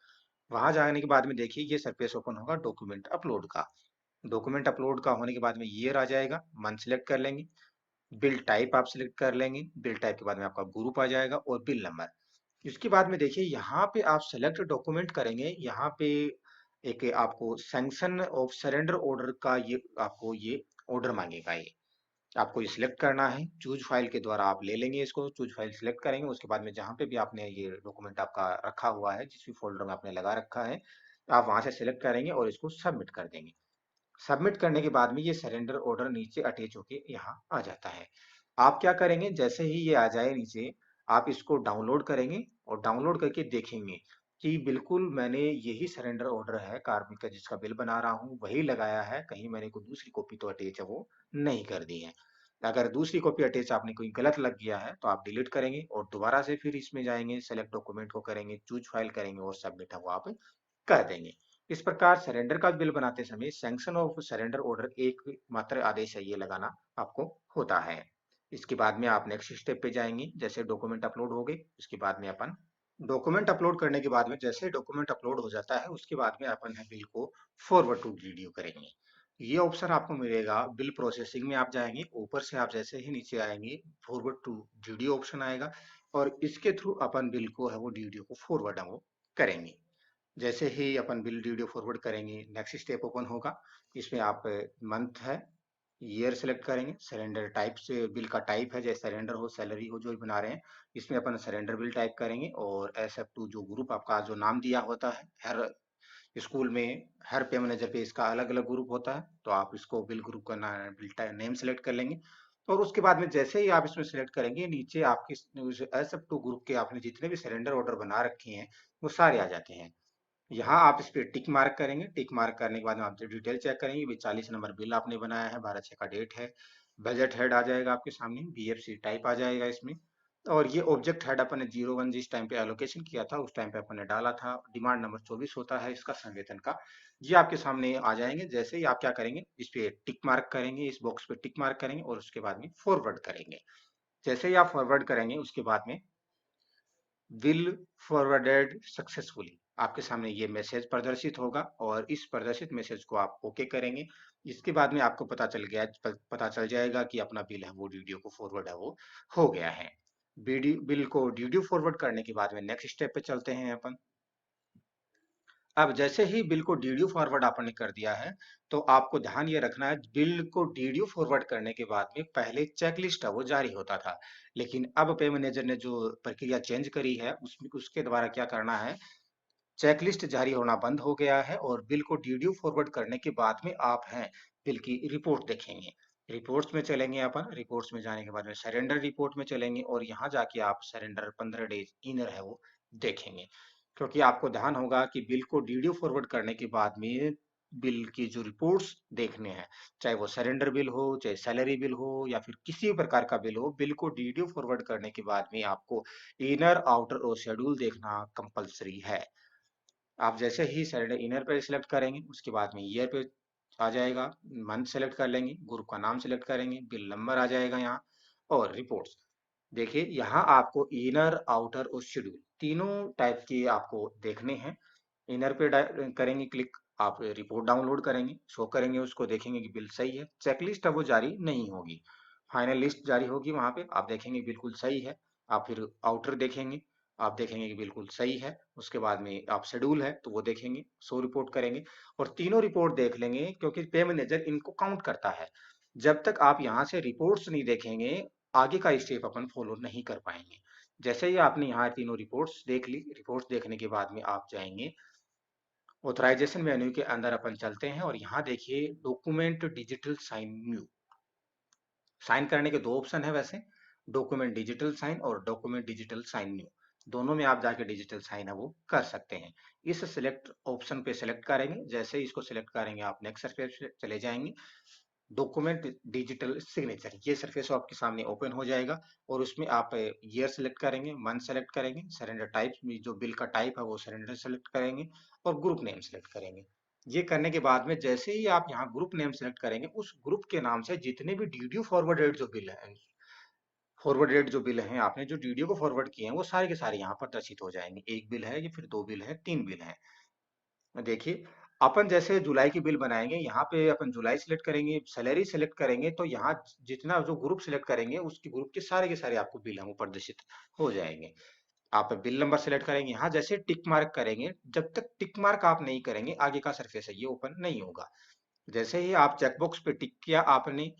Speaker 1: वहां जाने के बाद में देखिए ये सरफेस ओपन होगा डॉक्यूमेंट अपलोड का। डॉक्यूमेंट अपलोड का होने के बाद में ईयर आ जाएगा, मंथ सिलेक्ट कर लेंगे, बिल टाइप आप सिलेक्ट कर लेंगे, बिल टाइप के बाद में आपका ग्रुप आ जाएगा और बिल नंबर। इसके बाद में देखिए यहाँ पे आप सेलेक्ट डॉक्यूमेंट करेंगे, यहाँ पे एक आपको सैंक्शन ऑफ सरेंडर ऑर्डर का ये आपको ये ऑर्डर मांगेगा। ये आपको ये सिलेक्ट करना है, चूज फाइल के द्वारा आप ले लेंगे इसको, चूज फाइल सिलेक्ट करेंगे। उसके बाद में जहाँ पे भी आपने ये डॉक्यूमेंट आपका रखा हुआ है, जिस भी फोल्डर में आपने लगा रखा है, आप वहां से सिलेक्ट करेंगे और इसको सबमिट कर देंगे। सबमिट करने के बाद में ये सरेंडर ऑर्डर नीचे अटैच होके यहाँ आ जाता है। आप क्या करेंगे, जैसे ही ये आ जाए नीचे, आप इसको डाउनलोड करेंगे और डाउनलोड करके देखेंगे कि बिल्कुल मैंने यही सरेंडर ऑर्डर है कार्मिक का जिसका बिल बना रहा हूँ वही लगाया है, कहीं मैंने कोई दूसरी कॉपी तो अटैच है वो नहीं कर दी है। अगर दूसरी कॉपी अटैच आपने कोई गलत लग गया है तो आप डिलीट करेंगे और दोबारा से फिर इसमें जाएंगे, सेलेक्ट डॉक्यूमेंट को करेंगे, चूज फाइल करेंगे और सबमिट है वो आप कर देंगे। इस प्रकार सरेंडर का बिल बनाते समय सैंक्शन ऑफ सरेंडर ऑर्डर एक मात्र आदेश है ये लगाना आपको होता है। इसके बाद में आप नेक्स्ट स्टेप पे जाएंगे, जैसे डॉक्यूमेंट अपलोड हो गए उसके बाद में अपन डॉक्यूमेंट अपलोड करने के बाद में जैसे डॉक्यूमेंट अपलोड हो जाता है उसके बाद में अपन है बिल को फॉरवर्ड टू डीडीओ करेंगे। ये ऑप्शन आपको मिलेगा बिल प्रोसेसिंग में, आप जाएंगे ऊपर से आप जैसे ही नीचे आएंगे फॉरवर्ड टू डीडीओ ऑप्शन आएगा और इसके थ्रू अपन बिल को है वो डीडीओ को फॉरवर्ड है वो करेंगे। जैसे ही अपन बिल वीडियो फॉरवर्ड करेंगे नेक्स्ट स्टेप ओपन होगा। इसमें आप मंथ है, ईयर सेलेक्ट करेंगे, सरेंडर टाइप से बिल का टाइप है जैसे सरेंडर हो सैलरी हो जो भी बना रहे हैं, इसमें अपन सरेंडर बिल टाइप करेंगे। और SF2 जो ग्रुप आपका जो नाम दिया होता है, हर स्कूल में हर पे मैनेजर पे इसका अलग अलग ग्रुप होता है, तो आप इसको बिल ग्रुप का बिल नेम सेलेक्ट कर लेंगे। और उसके बाद में जैसे ही आप इसमें सेलेक्ट करेंगे नीचे आपके SF2 ग्रुप के आपने जितने भी सरेंडर ऑर्डर बना रखे हैं वो सारे आ जाते हैं। यहाँ आप इस पे टिक मार्क करेंगे, टिक मार्क करने के बाद में आप डिटेल चेक करेंगे, भी 40 नंबर बिल आपने बनाया है, 12/6 का डेट है, बजट हेड आ जाएगा आपके सामने, BFC टाइप आ जाएगा इसमें। और ये ऑब्जेक्ट हेड अपन ने 01 जिस टाइम पे एलोकेशन किया था उस टाइम पे अपन ने डाला था, डिमांड नंबर 24 होता है इसका संवेतन का। ये आपके सामने आ जाएंगे, जैसे ही आप क्या करेंगे इस पे टिक मार्क करेंगे, इस बॉक्स पे टिक मार्क करेंगे और उसके बाद में फॉरवर्ड करेंगे। जैसे ही आप फॉरवर्ड करेंगे उसके बाद में विल फॉरवर्डेड सक्सेसफुली आपके सामने ये मैसेज प्रदर्शित होगा और इस प्रदर्शित मैसेज को आप ओके करेंगे। इसके बाद में आपको पता चल जाएगा कि अपना बिल है वो डीडीओ को फॉरवर्ड है वो हो गया है। बिल को डीडीओ फॉरवर्ड करने के बाद में नेक्स्ट स्टेप पे चलते हैं अपन। अब जैसे ही बिल को डीडीओ फॉरवर्ड आपने कर दिया है, तो आपको ध्यान ये रखना है बिल को डीडीओ फॉरवर्ड करने के बाद में पहले चेकलिस्ट है वो जारी होता था, लेकिन अब पे मैनेजर ने जो प्रक्रिया चेंज करी है उसमें उसके द्वारा क्या करना है, चेकलिस्ट जारी होना बंद हो गया है और बिल को डीडीओ फॉरवर्ड करने के बाद में आप हैं बिल की रिपोर्ट देखेंगे। रिपोर्ट्स में चलेंगे अपन, रिपोर्ट्स में जाने के बाद में सरेंडर रिपोर्ट में चलेंगे और यहाँ जाके आप सरेंडर 15 डेज इनर है वो देखेंगे। क्योंकि आपको ध्यान होगा कि बिल को डीडीओ फॉरवर्ड करने के बाद में बिल की जो रिपोर्ट्स देखने हैं, चाहे वो सरेंडर बिल हो, चाहे सैलरी बिल हो या फिर किसी भी प्रकार का बिल हो, बिल को डीडीओ फॉरवर्ड करने के बाद में आपको इनर, आउटर और शेड्यूल देखना कंपलसरी है। आप जैसे ही सैटरडे इनर पे सिलेक्ट करेंगे उसके बाद में ईयर पे आ जाएगा, मंथ सेलेक्ट कर लेंगे, ग्रुप का नाम सेलेक्ट करेंगे, बिल नंबर आ जाएगा यहाँ और रिपोर्ट्स। देखिए यहाँ आपको इनर, आउटर और शेड्यूल तीनों टाइप के आपको देखने हैं। इनर पे करेंगे क्लिक, आप रिपोर्ट डाउनलोड करेंगे, शो करेंगे उसको, देखेंगे कि बिल सही है। चेकलिस्ट अब वो जारी नहीं होगी, फाइनल लिस्ट जारी होगी, वहां पे आप देखेंगे बिल्कुल सही है। आप फिर आउटर देखेंगे, आप देखेंगे कि बिल्कुल सही है। उसके बाद में आप शेड्यूल है तो वो देखेंगे, शो रिपोर्ट करेंगे और तीनों रिपोर्ट देख लेंगे क्योंकि पे मैनेजर इनको काउंट करता है। जब तक आप यहाँ से रिपोर्ट्स नहीं देखेंगे आगे का स्टेप अपन फॉलो नहीं कर पाएंगे। जैसे ही आपने यहाँ तीनों रिपोर्ट्स देख ली, रिपोर्ट्स देखने के बाद में आप जाएंगे ऑथराइजेशन मेन्यू के अंदर, अपन चलते हैं और यहाँ देखिए डॉक्यूमेंट डिजिटल साइन न्यू। साइन करने के दो ऑप्शन है वैसे, डॉक्यूमेंट डिजिटल साइन और डॉक्यूमेंट डिजिटल साइन न्यू। दोनों में आप जाके डिजिटल साइन है वो कर सकते हैं। इस सिलेक्ट ऑप्शन पे सिलेक्ट करेंगे, जैसे ही इसको सिलेक्ट करेंगे आप नेक्स्ट सरफेस पे चले जाएंगे। डॉक्यूमेंट डिजिटल सिग्नेचर ये सरफेस आपके सामने ओपन हो जाएगा और उसमें आप ईयर सेलेक्ट करेंगे, मंथ सेलेक्ट करेंगे, सरेंडर टाइप जो बिल का टाइप है वो सरेंडर सेलेक्ट करेंगे और ग्रुप नेम सेलेक्ट करेंगे। ये करने के बाद में जैसे ही आप यहाँ ग्रुप नेम सेलेक्ट करेंगे उस ग्रुप के नाम से जितने भी डीडीओ फॉरवर्ड रेट जो बिल है, फॉरवर्ड रेट जो बिल हैं आपने जो डीडीओ को फॉरवर्ड किए हैं वो सारे के सारे यहाँ पर दर्शित हो जाएंगे। एक बिल है या फिर दो बिल है, तीन बिल है। देखिए अपन जैसे जुलाई की बिल बनाएंगे, यहाँ पे अपन जुलाई सिलेक्ट करेंगे, सैलरी सिलेक्ट करेंगे तो यहाँ जितना जो ग्रुप सिलेक्ट करेंगे उसके ग्रुप के सारे आपको बिल हम प्रदर्शित हो जाएंगे। आप बिल नंबर सेलेक्ट करेंगे, यहाँ जैसे टिक मार्क करेंगे, जब तक टिक मार्क आप नहीं करेंगे आगे का सरफेस है ये ओपन नहीं होगा। जैसे ही आप चेकबॉक्स पे टिक किया आपने,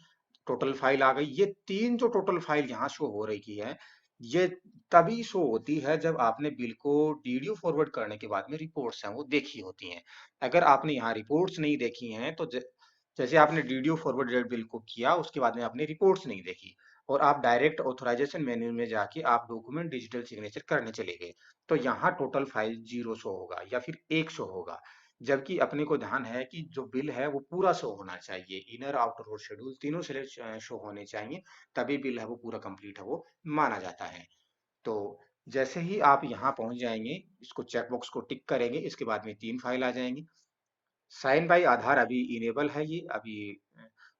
Speaker 1: टोटल फाइल आ गई। ये तीन जो टोटल फाइल यहाँ शो हो रही है ये तभी शो होती है जब आपने बिल को डीडीओ फॉरवर्ड करने के बाद में रिपोर्ट्स हैं वो देखी होती हैं। अगर आपने यहाँ रिपोर्ट्स नहीं देखी हैं तो जैसे आपने डीडीओ फॉरवर्ड रेट बिल को किया उसके बाद में आपने रिपोर्ट्स नहीं देखी और आप डायरेक्ट ऑथराइजेशन मेन्यू में जाके आप डॉक्यूमेंट डिजिटल सिग्नेचर करने चले गए तो यहाँ टोटल फाइल जीरो शो होगा या फिर एक शो होगा। जबकि अपने को ध्यान है कि जो बिल है वो पूरा शो होना चाहिए, इनर, आउटर और शेड्यूल तीनों सिलेक्ट शो होने चाहिए, तभी बिल है वो पूरा कंप्लीट है वो माना जाता है। तो जैसे ही आप यहाँ पहुंच जाएंगे, इसको चेकबॉक्स को टिक करेंगे, इसके बाद में तीन फाइल आ जाएंगी। साइन बाय आधार अभी इनेबल है, ये अभी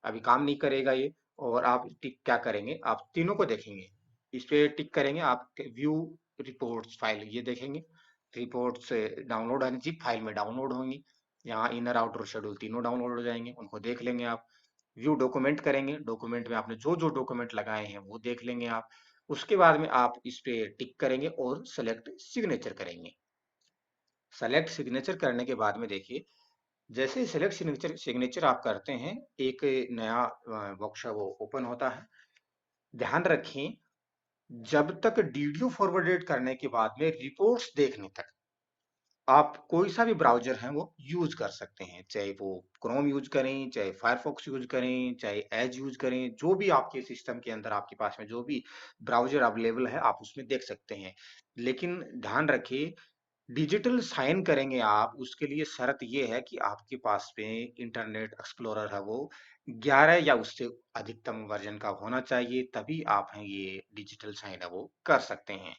Speaker 1: अभी काम नहीं करेगा ये। और आप टिक क्या करेंगे, आप तीनों को देखेंगे, इस पे टिक करेंगे, आप व्यू रिपोर्ट्स फाइल ये देखेंगे। रिपोर्ट्स डाउनलोड है, जिप फाइल में डाउनलोड होंगी। यहाँ इनर, आउटर, शेड्यूल तीनों डाउनलोड हो जाएंगे, उनको देख लेंगे आप। व्यू डॉक्यूमेंट करेंगे, डॉक्यूमेंट में आपने जो जो डॉक्यूमेंट लगाए हैं वो देख लेंगे आप। उसके बाद में आप इस पे टिक करेंगे और सेलेक्ट सिग्नेचर करेंगे। सेलेक्ट सिग्नेचर करने के बाद में देखिए जैसे ही सिलेक्ट सिग्नेचर सिग्नेचर आप करते हैं एक नया बॉक्स है वो ओपन होता है। ध्यान रखें जब तक डीडीओ फॉरवर्डेड करने के बाद में रिपोर्ट्स देखने तक आप कोई सा भी ब्राउज़र है वो यूज़ कर सकते हैं, चाहे वो क्रोम यूज़ करें, चाहे फायरफॉक्स यूज़ करें, चाहे एज यूज़ करें, जो भी आपके सिस्टम के अंदर आपके पास में जो भी ब्राउज़र अवेलेबल है आप उसमें देख सकते हैं। लेकिन ध्यान रखिए डिजिटल साइन करेंगे आप उसके लिए शर्त ये है कि आपके पास में इंटरनेट एक्सप्लोरर है वो 11 या उससे अधिकतम वर्जन का होना चाहिए, तभी आप हैं ये डिजिटल साइन है वो कर सकते हैं।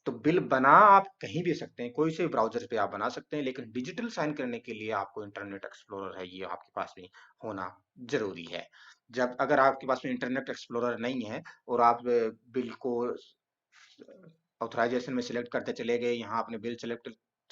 Speaker 1: तो बिल बना आप कहीं भी सकते हैं, कोई से ब्राउज़र पे आप बना सकते हैं, लेकिन डिजिटल साइन करने के लिए आपको इंटरनेट एक्सप्लोरर है ये आपके पास में होना ज़रूरी है। जब अगर आपके पास में इंटरनेट एक्सप्लोरर नहीं है और आप बिल को ऑथराइजेशन में सिलेक्ट करते चले गए, यहाँ आपने बिल सेलेक्ट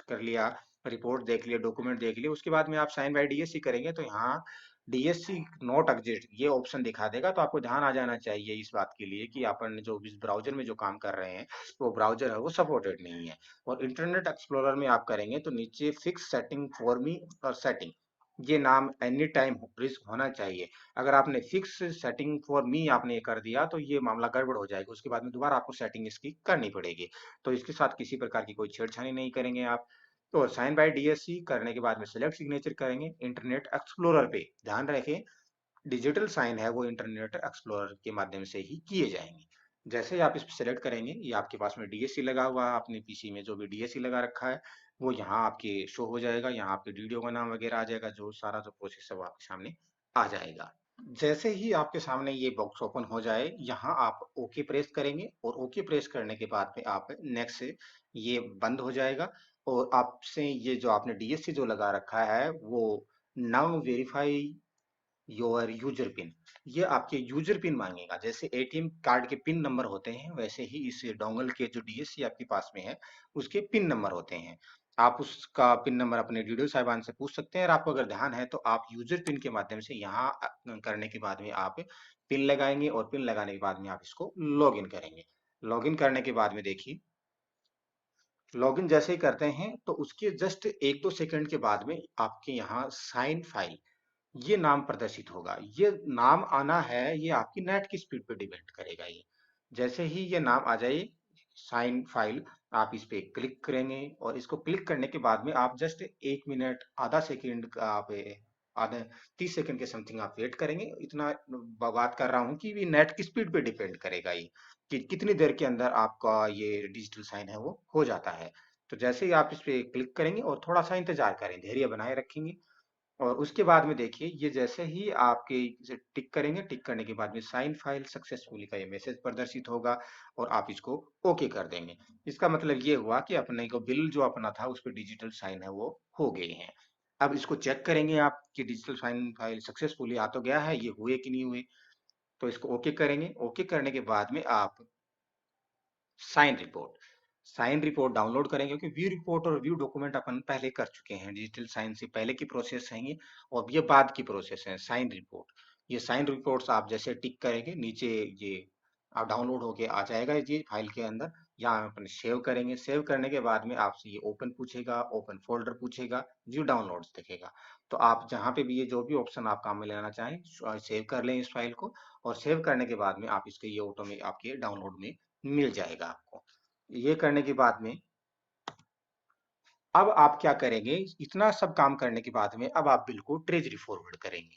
Speaker 1: कर लिया, रिपोर्ट देख लिया, डॉक्यूमेंट देख लिया, उसके बाद में आप साइन बाय डीएससी करेंगे तो यहाँ डीएससी नॉट एग्जिस्ट ये ऑप्शन दिखा देगा। तो आपको ध्यान आ जाना चाहिए इस बात के लिए कि अपन जो इस ब्राउजर में जो काम कर रहे हैं वो ब्राउजर है वो सपोर्टेड नहीं है। और इंटरनेट एक्सप्लोरर में आप करेंगे तो नीचे फिक्स सेटिंग फॉर मी और सेटिंग ये नाम एनी टाइम रिस्क होना चाहिए। अगर आपने फिक्स सेटिंग फॉर मी आपने ये कर दिया तो ये मामला गड़बड़ हो जाएगा, उसके बाद में दोबारा आपको सेटिंग इसकी करनी पड़ेगी। तो इसके साथ किसी प्रकार की कोई छेड़छाड़ी नहीं करेंगे आप। तो साइन बाय डीएससी करने के बाद में सिलेक्ट सिग्नेचर करेंगे इंटरनेट एक्सप्लोरर पे। ध्यान रखें डिजिटल साइन है वो इंटरनेट एक्सप्लोरर के माध्यम से ही किए जाएंगे। जैसे ही आप इस पर सेलेक्ट करेंगे, ये आपके पास में डीएससी लगा हुआ है, अपने पीसी में जो भी डीएससी लगा रखा है वो यहाँ आपके शो हो जाएगा। यहाँ आपके वीडियो का नाम वगैरह आ जाएगा, जो सारा जो प्रोसेस है वो आपके सामने आ जाएगा। जैसे ही आपके सामने ये बॉक्स ओपन हो जाए, यहाँ आप ओके प्रेस करेंगे और ओके प्रेस करने के बाद में आप नेक्स्ट से ये बंद हो जाएगा। और आपसे ये जो आपने डीएससी जो लगा रखा है वो now verify your user pin, ये आपके यूजर पिन मांगेगा। जैसे एटीएम कार्ड के पिन नंबर होते हैं, वैसे ही इस डोंगल के जो डीएससी आपके पास में है उसके पिन नंबर होते हैं। आप उसका पिन नंबर अपने वीडियो साहिबान से पूछ सकते हैं, और आपको अगर ध्यान है तो आप यूजर पिन के माध्यम से यहाँ करने के बाद में आप पिन लगाएंगे, और पिन लगाने के बाद में आप इसको लॉग इन करेंगे। लॉग इन करने के बाद में देखिए, लॉगिन जैसे ही करते हैं तो उसके जस्ट 1-2 सेकंड के बाद में आपके यहाँ साइन फाइल ये नाम प्रदर्शित होगा। ये नाम आना है, ये आपकी नेट की स्पीड पे डिपेंड करेगा। ये जैसे ही ये नाम आ जाए साइन फाइल, आप इस पे क्लिक करेंगे, और इसको क्लिक करने के बाद में आप जस्ट 1 मिनट आधा सेकंड का आप आधा 30 सेकंड के समथिंग आप वेट करेंगे। इतना बात कर रहा हूँ कि ये नेट की स्पीड पे डिपेंड करेगा ये, कि कितनी देर के अंदर आपका ये डिजिटल साइन है वो हो जाता है। तो जैसे ही आप इस पे क्लिक करेंगे और थोड़ा सा इंतजार करें, धैर्य बनाए रखेंगे, और उसके बाद में देखिए ये जैसे ही आपके इसे टिक करेंगे, टिक करने के बाद में साइन फाइल सक्सेसफुली का ये मैसेज प्रदर्शित होगा, और आप इसको ओके कर देंगे। इसका मतलब ये हुआ कि अपने को बिल जो अपना था उस पर डिजिटल साइन है वो हो गए हैं। अब इसको चेक करेंगे आप कि डिजिटल साइन फाइल सक्सेसफुली आ तो गया है, ये हुए कि नहीं हुए। तो इसको ओके करेंगे। ओके करने के बाद में आप साइन रिपोर्ट डाउनलोड करेंगे, क्योंकि व्यू रिपोर्ट और व्यू डॉक्यूमेंट अपन पहले कर चुके हैं। डिजिटल साइन से पहले की प्रोसेस है ये, और ये बाद की प्रोसेस है साइन रिपोर्ट। ये साइन रिपोर्ट्स आप जैसे टिक करेंगे नीचे, ये आप डाउनलोड होके आ जाएगा ये फाइल के अंदर। यहाँ अपन सेव करेंगे, सेव करने के बाद में आपसे ये ओपन पूछेगा, ओपन फोल्डर पूछेगा, व्यू डाउनलोड्स दिखेगा। तो आप जहाँ पे भी ये जो भी ऑप्शन आप काम में लेना चाहें सेव कर लें इस फाइल को, और सेव करने के बाद में आप इसके ये ऑटो में आपके डाउनलोड में मिल जाएगा आपको। ये करने के बाद में अब आप क्या करेंगे, इतना सब काम करने के बाद में अब आप बिल को ट्रेजरी फॉरवर्ड करेंगे।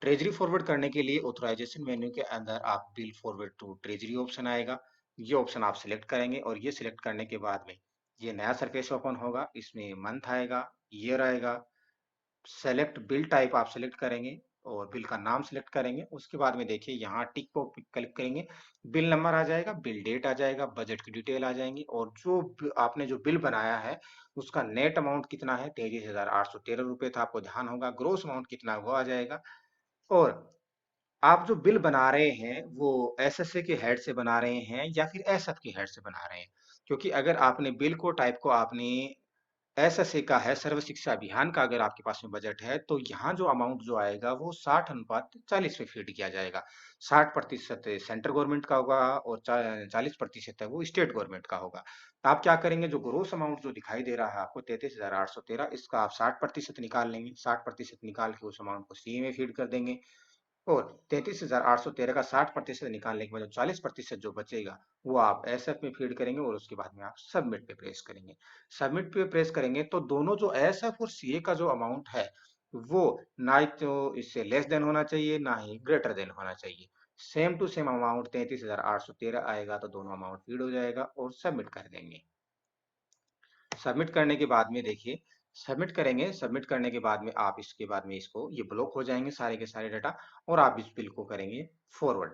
Speaker 1: ट्रेजरी फॉरवर्ड करने के लिए ऑथराइजेशन मेन्यू के अंदर आप bill forward to treasury option आएगा, ये ऑप्शन आप सिलेक्ट करेंगे, और ये सिलेक्ट करने के बाद में ये नया सरफेस ओपन होगा। इसमें मंथ आएगा, ईयर आएगा, सेलेक्ट बिल टाइप आप सेलेक्ट करेंगे, और बिल का नाम सेलेक्ट करेंगे। उसके बाद में देखिए यहाँ टिक को क्लिक करेंगे, बिल नंबर आ जाएगा, बिल डेट आ जाएगा, बजट की डिटेल आ जाएंगी, और जो आपने जो बिल बनाया है उसका नेट अमाउंट कितना है, 23,813 रुपये था, आपको ध्यान होगा। ग्रोस अमाउंट कितना वो आ जाएगा। और आप जो बिल बना रहे हैं वो एसएसए के हेड से बना रहे हैं या फिर एसएफ के हेड से बना रहे हैं, क्योंकि अगर आपने बिल को टाइप को आपने एसएसए का है, सर्व शिक्षा अभियान का अगर आपके पास में बजट है, तो यहाँ जो अमाउंट जो आएगा वो 60:40 पे फीड किया जाएगा। 60% सेंट्रल गवर्नमेंट का होगा, और 40% है वो स्टेट गवर्नमेंट का होगा। तो आप क्या करेंगे, जो ग्रोस अमाउंट जो दिखाई दे रहा है आपको 33,813, इसका आप 60% निकाल लेंगे। 60% निकाल के उस अमाउंट को सीए में फीड कर देंगे, और 33,813 का 60% निकालने के बाद जो 40% जो बचेगा वो आप एसएफ में फीड करेंगे, और उसके बाद में आप सबमिट पे प्रेस करेंगे। सबमिट पे प्रेस करेंगे तो दोनों जो एसएफ और सीए का जो अमाउंट है वो ना ही तो इससे लेस देन होना चाहिए, ना ही ग्रेटर देन होना चाहिए। सेम टू सेम अमाउंट 33,813 आएगा, तो दोनों अमाउंट फीड हो जाएगा, और सबमिट कर देंगे। सबमिट करने के बाद में देखिए, सबमिट करेंगे, सबमिट करने के बाद में आप इसके बाद में इसको ये ब्लॉक हो जाएंगे सारे के सारे डाटा, और आप इस बिल को करेंगे फॉरवर्ड।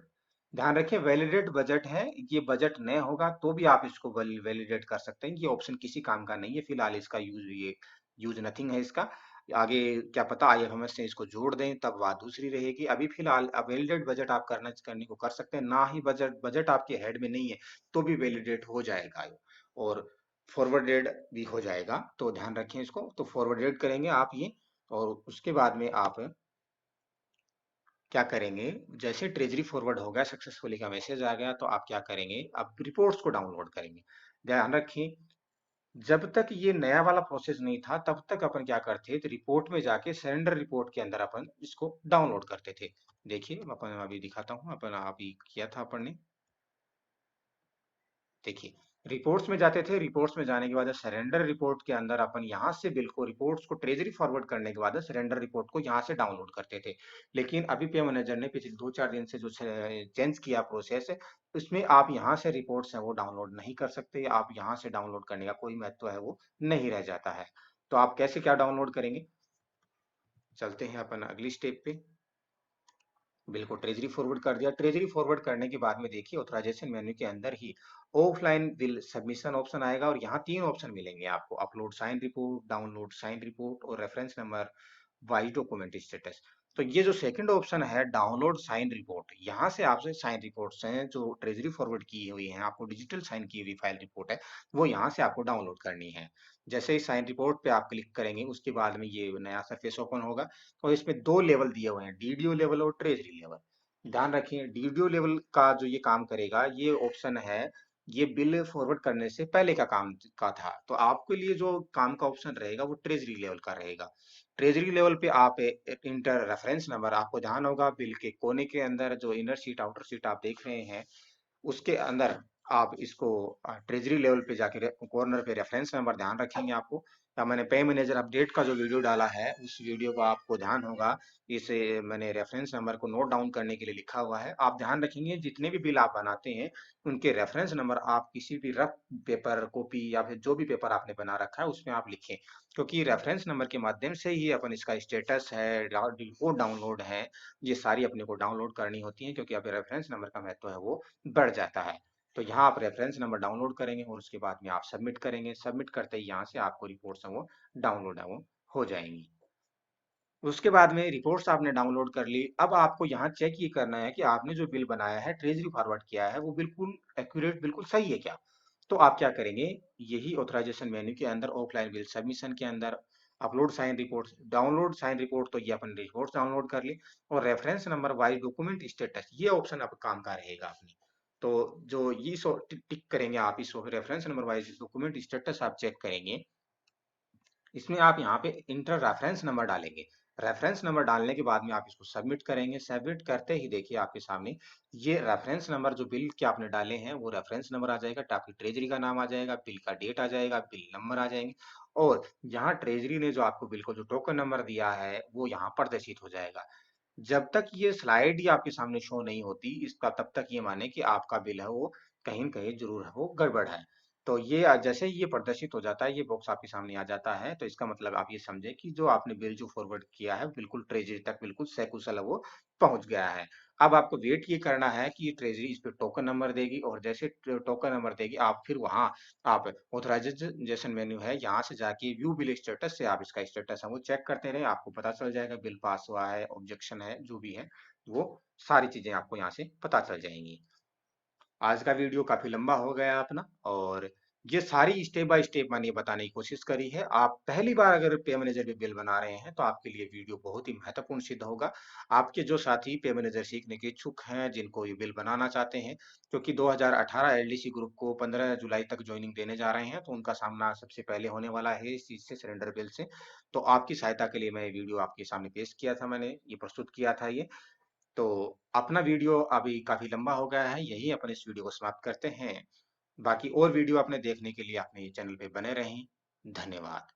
Speaker 1: ध्यान रखें वैलिडेट बजट है, ये बजट नया होगा तो भी आप इसको वैलिडेट कर सकते हैं। ये ऑप्शन किसी काम का नहीं है फिलहाल, इसका यूज नथिंग है इसका। आगे क्या पता आईएफएमएस से इसको जोड़ दें तब बात दूसरी रहेगी। अभी फिलहाल अब वैलिडेट बजट आप करने को कर सकते हैं, ना ही बजट आपके हेड में नहीं है तो भी वैलिडेट हो जाएगा, और फॉरवर्डेड भी हो जाएगा। तो ध्यान रखें इसको, तो फॉरवर्डेड करेंगे आप ये, और उसके बाद में आप क्या करेंगे, जैसे ट्रेजरी फॉरवर्ड हो गया सक्सेसफुली का मैसेज आ गया, तो आप क्या करेंगे, अब रिपोर्ट्स को डाउनलोड करेंगे। ध्यान रखें, जब तक ये नया वाला प्रोसेस नहीं था तब तक अपन क्या करते थे, रिपोर्ट में जाके सरेंडर रिपोर्ट के अंदर अपन इसको डाउनलोड करते थे। देखिए अपन अभी दिखाता हूँ, अपन अभी किया था अपन ने, देखिए रिपोर्ट्स में जाते थे, रिपोर्ट्स में जाने के बाद सरेंडर रिपोर्ट के अंदर अपन यहाँ से बिल को रिपोर्ट्स को ट्रेजरी फॉरवर्ड करने के बाद सरेंडर रिपोर्ट को यहाँ से डाउनलोड करते थे। लेकिन अभी पे मैनेजर ने पिछले 2-4 दिन से जो चेंज किया प्रोसेस है, उसमें आप यहाँ से रिपोर्ट्स है वो डाउनलोड नहीं कर सकते। आप यहाँ से डाउनलोड करने का कोई महत्व है वो नहीं रह जाता है। तो आप कैसे क्या डाउनलोड करेंगे, चलते हैं अपन अगली स्टेप पे। बिल को ट्रेजरी फॉरवर्ड कर दिया। ट्रेजरी फॉरवर्ड करने के बाद में देखिए ऑथराइजेशन मेन्यू के अंदर ही ऑफलाइन बिल सबमिशन ऑप्शन आएगा और यहाँ 3 ऑप्शन मिलेंगे आपको: upload sign report, download sign report और reference number wise document status. तो ये जो सेकंड ऑप्शन है डाउनलोड साइन रिपोर्ट, यहाँ से आपसे साइन रिपोर्ट्स हैं जो ट्रेजरी फॉरवर्ड की हुई हैं, आपको डिजिटल साइन की हुई फाइल रिपोर्ट है, वो यहाँ से आपको डाउनलोड करनी है। जैसे ही साइन रिपोर्ट पे आप क्लिक करेंगे उसके बाद में ये नया सरफेस ओपन होगा और इसमें 2 लेवल दिए हुए हैं, डीडीओ लेवल और ट्रेजरी लेवल। ध्यान रखिए डीडीओ लेवल का जो ये काम करेगा, ये ऑप्शन है, ये बिल फॉरवर्ड करने से पहले का काम का था। तो आपके लिए जो काम का ऑप्शन रहेगा वो ट्रेजरी लेवल का रहेगा। ट्रेजरी लेवल पे आप इंटर रेफरेंस नंबर, आपको ध्यान होगा बिल के कोने के अंदर जो इनर शीट आउटर शीट आप देख रहे हैं, उसके अंदर आप इसको ट्रेजरी लेवल पे जाके कॉर्नर पे रेफरेंस नंबर ध्यान रखेंगे आपको। या मैंने पे मैनेजर अपडेट का जो वीडियो डाला है उस वीडियो को आपको ध्यान होगा, इसे मैंने रेफरेंस नंबर को नोट डाउन करने के लिए लिखा हुआ है। आप ध्यान रखेंगे जितने भी बिल आप बनाते हैं उनके रेफरेंस नंबर आप किसी भी रफ पेपर कॉपी या फिर जो भी पेपर आपने बना रखा है उसमें आप लिखें, क्योंकि रेफरेंस नंबर के माध्यम से ही अपन इसका स्टेटस है, रिपोर्ट डाउनलोड है, ये सारी अपने को डाउनलोड करनी होती है, क्योंकि अब रेफरेंस नंबर का महत्व है वो बढ़ जाता है। तो यहाँ आप रेफरेंस नंबर डाउनलोड करेंगे और उसके बाद में आप सबमिट करेंगे। सबमिट करते ही यहाँ से आपको रिपोर्ट्स हैं वो डाउनलोड है वो हो जाएंगी। उसके बाद में रिपोर्ट्स आपने डाउनलोड कर ली। अब आपको यहाँ चेक ये करना है कि आपने जो बिल बनाया है, ट्रेजरी फॉरवर्ड किया है, वो बिल्कुल एक्यूरेट, बिल्कुल सही है क्या। तो आप क्या करेंगे, यही ऑथराइजेशन मेन्यू के अंदर ऑफलाइन बिल सबमिशन के अंदर upload sign report, download sign report, तो ये अपन रिपोर्ट डाउनलोड कर ली। और reference number wise document status, ये ऑप्शन अब काम का रहेगा अपनी। तो जो ये सो टिक करेंगे आप, इस reference number wise document status आप चेक करेंगे, इसमें आप यहाँ पे इंटर रेफरेंस नंबर डालेंगे। रेफरेंस नंबर डालने के बाद में आप इसको सबमिट करेंगे। सबमिट करते ही देखिए आपके सामने ये रेफरेंस नंबर जो बिल के आपने डाले हैं वो रेफरेंस नंबर आ जाएगा, आपकी ट्रेजरी का नाम आ जाएगा, बिल का डेट आ जाएगा, बिल नंबर आ जाएंगे। और यहाँ ट्रेजरी ने जो आपको बिल को जो टोकन नंबर दिया है वो यहाँ प्रदर्शित हो जाएगा। जब तक ये स्लाइड ही आपके सामने शो नहीं होती, इसका तब तक ये माने कि आपका बिल है वो कहीं न कहीं ज़रूर है वो गड़बड़ है। तो ये जैसे ही ये प्रदर्शित हो जाता है, ये बॉक्स आपके सामने आ जाता है, तो इसका मतलब आप ये समझे कि जो आपने बिल जो फॉरवर्ड किया है, बिल्कुल ट्रेज़री तक बिल्कुल सकुशल है वो पहुँच गया है। अब आपको वेट ये करना है कि ट्रेज़री इस पे टोकन नंबर देगी और जैसे टोकन नंबर देगी, आप फिर वहाँ आप ऑथराइजेशन मेन्यू है, यहाँ से जाके व्यू बिल स्टेटस से आप इसका स्टेटस है वो चेक करते रहें, आपको पता चल जाएगा बिल पास हुआ है, ऑब्जेक्शन है, जो भी है, वो सारी चीज़ें आपको यहाँ से पता चल जाएँगी। आज का वीडियो काफी लंबा हो गया अपना, और ये सारी स्टेप बाय स्टेप मैंने बताने की कोशिश करी है। आप पहली बार अगर पे मैनेजर पे बिल बना रहे हैं तो आपके लिए वीडियो बहुत ही महत्वपूर्ण सिद्ध होगा। आपके जो साथी पे मैनेजर सीखने के इच्छुक हैं, जिनको ये बिल बनाना चाहते हैं, क्योंकि 2018 एलडीसी ग्रुप को 15 जुलाई तक ज्वाइनिंग देने जा रहे हैं, तो उनका सामना सबसे पहले होने वाला है इस चीज से, सिलेंडर बिल से। तो आपकी सहायता के लिए मैं वीडियो आपके सामने पेश किया था, मैंने ये प्रस्तुत किया था ये। तो अपना वीडियो अभी काफी लंबा हो गया है, यही अपन इस वीडियो को समाप्त करते हैं। बाकी और वीडियो अपने देखने के लिए अपने चैनल पे बने रहें। धन्यवाद।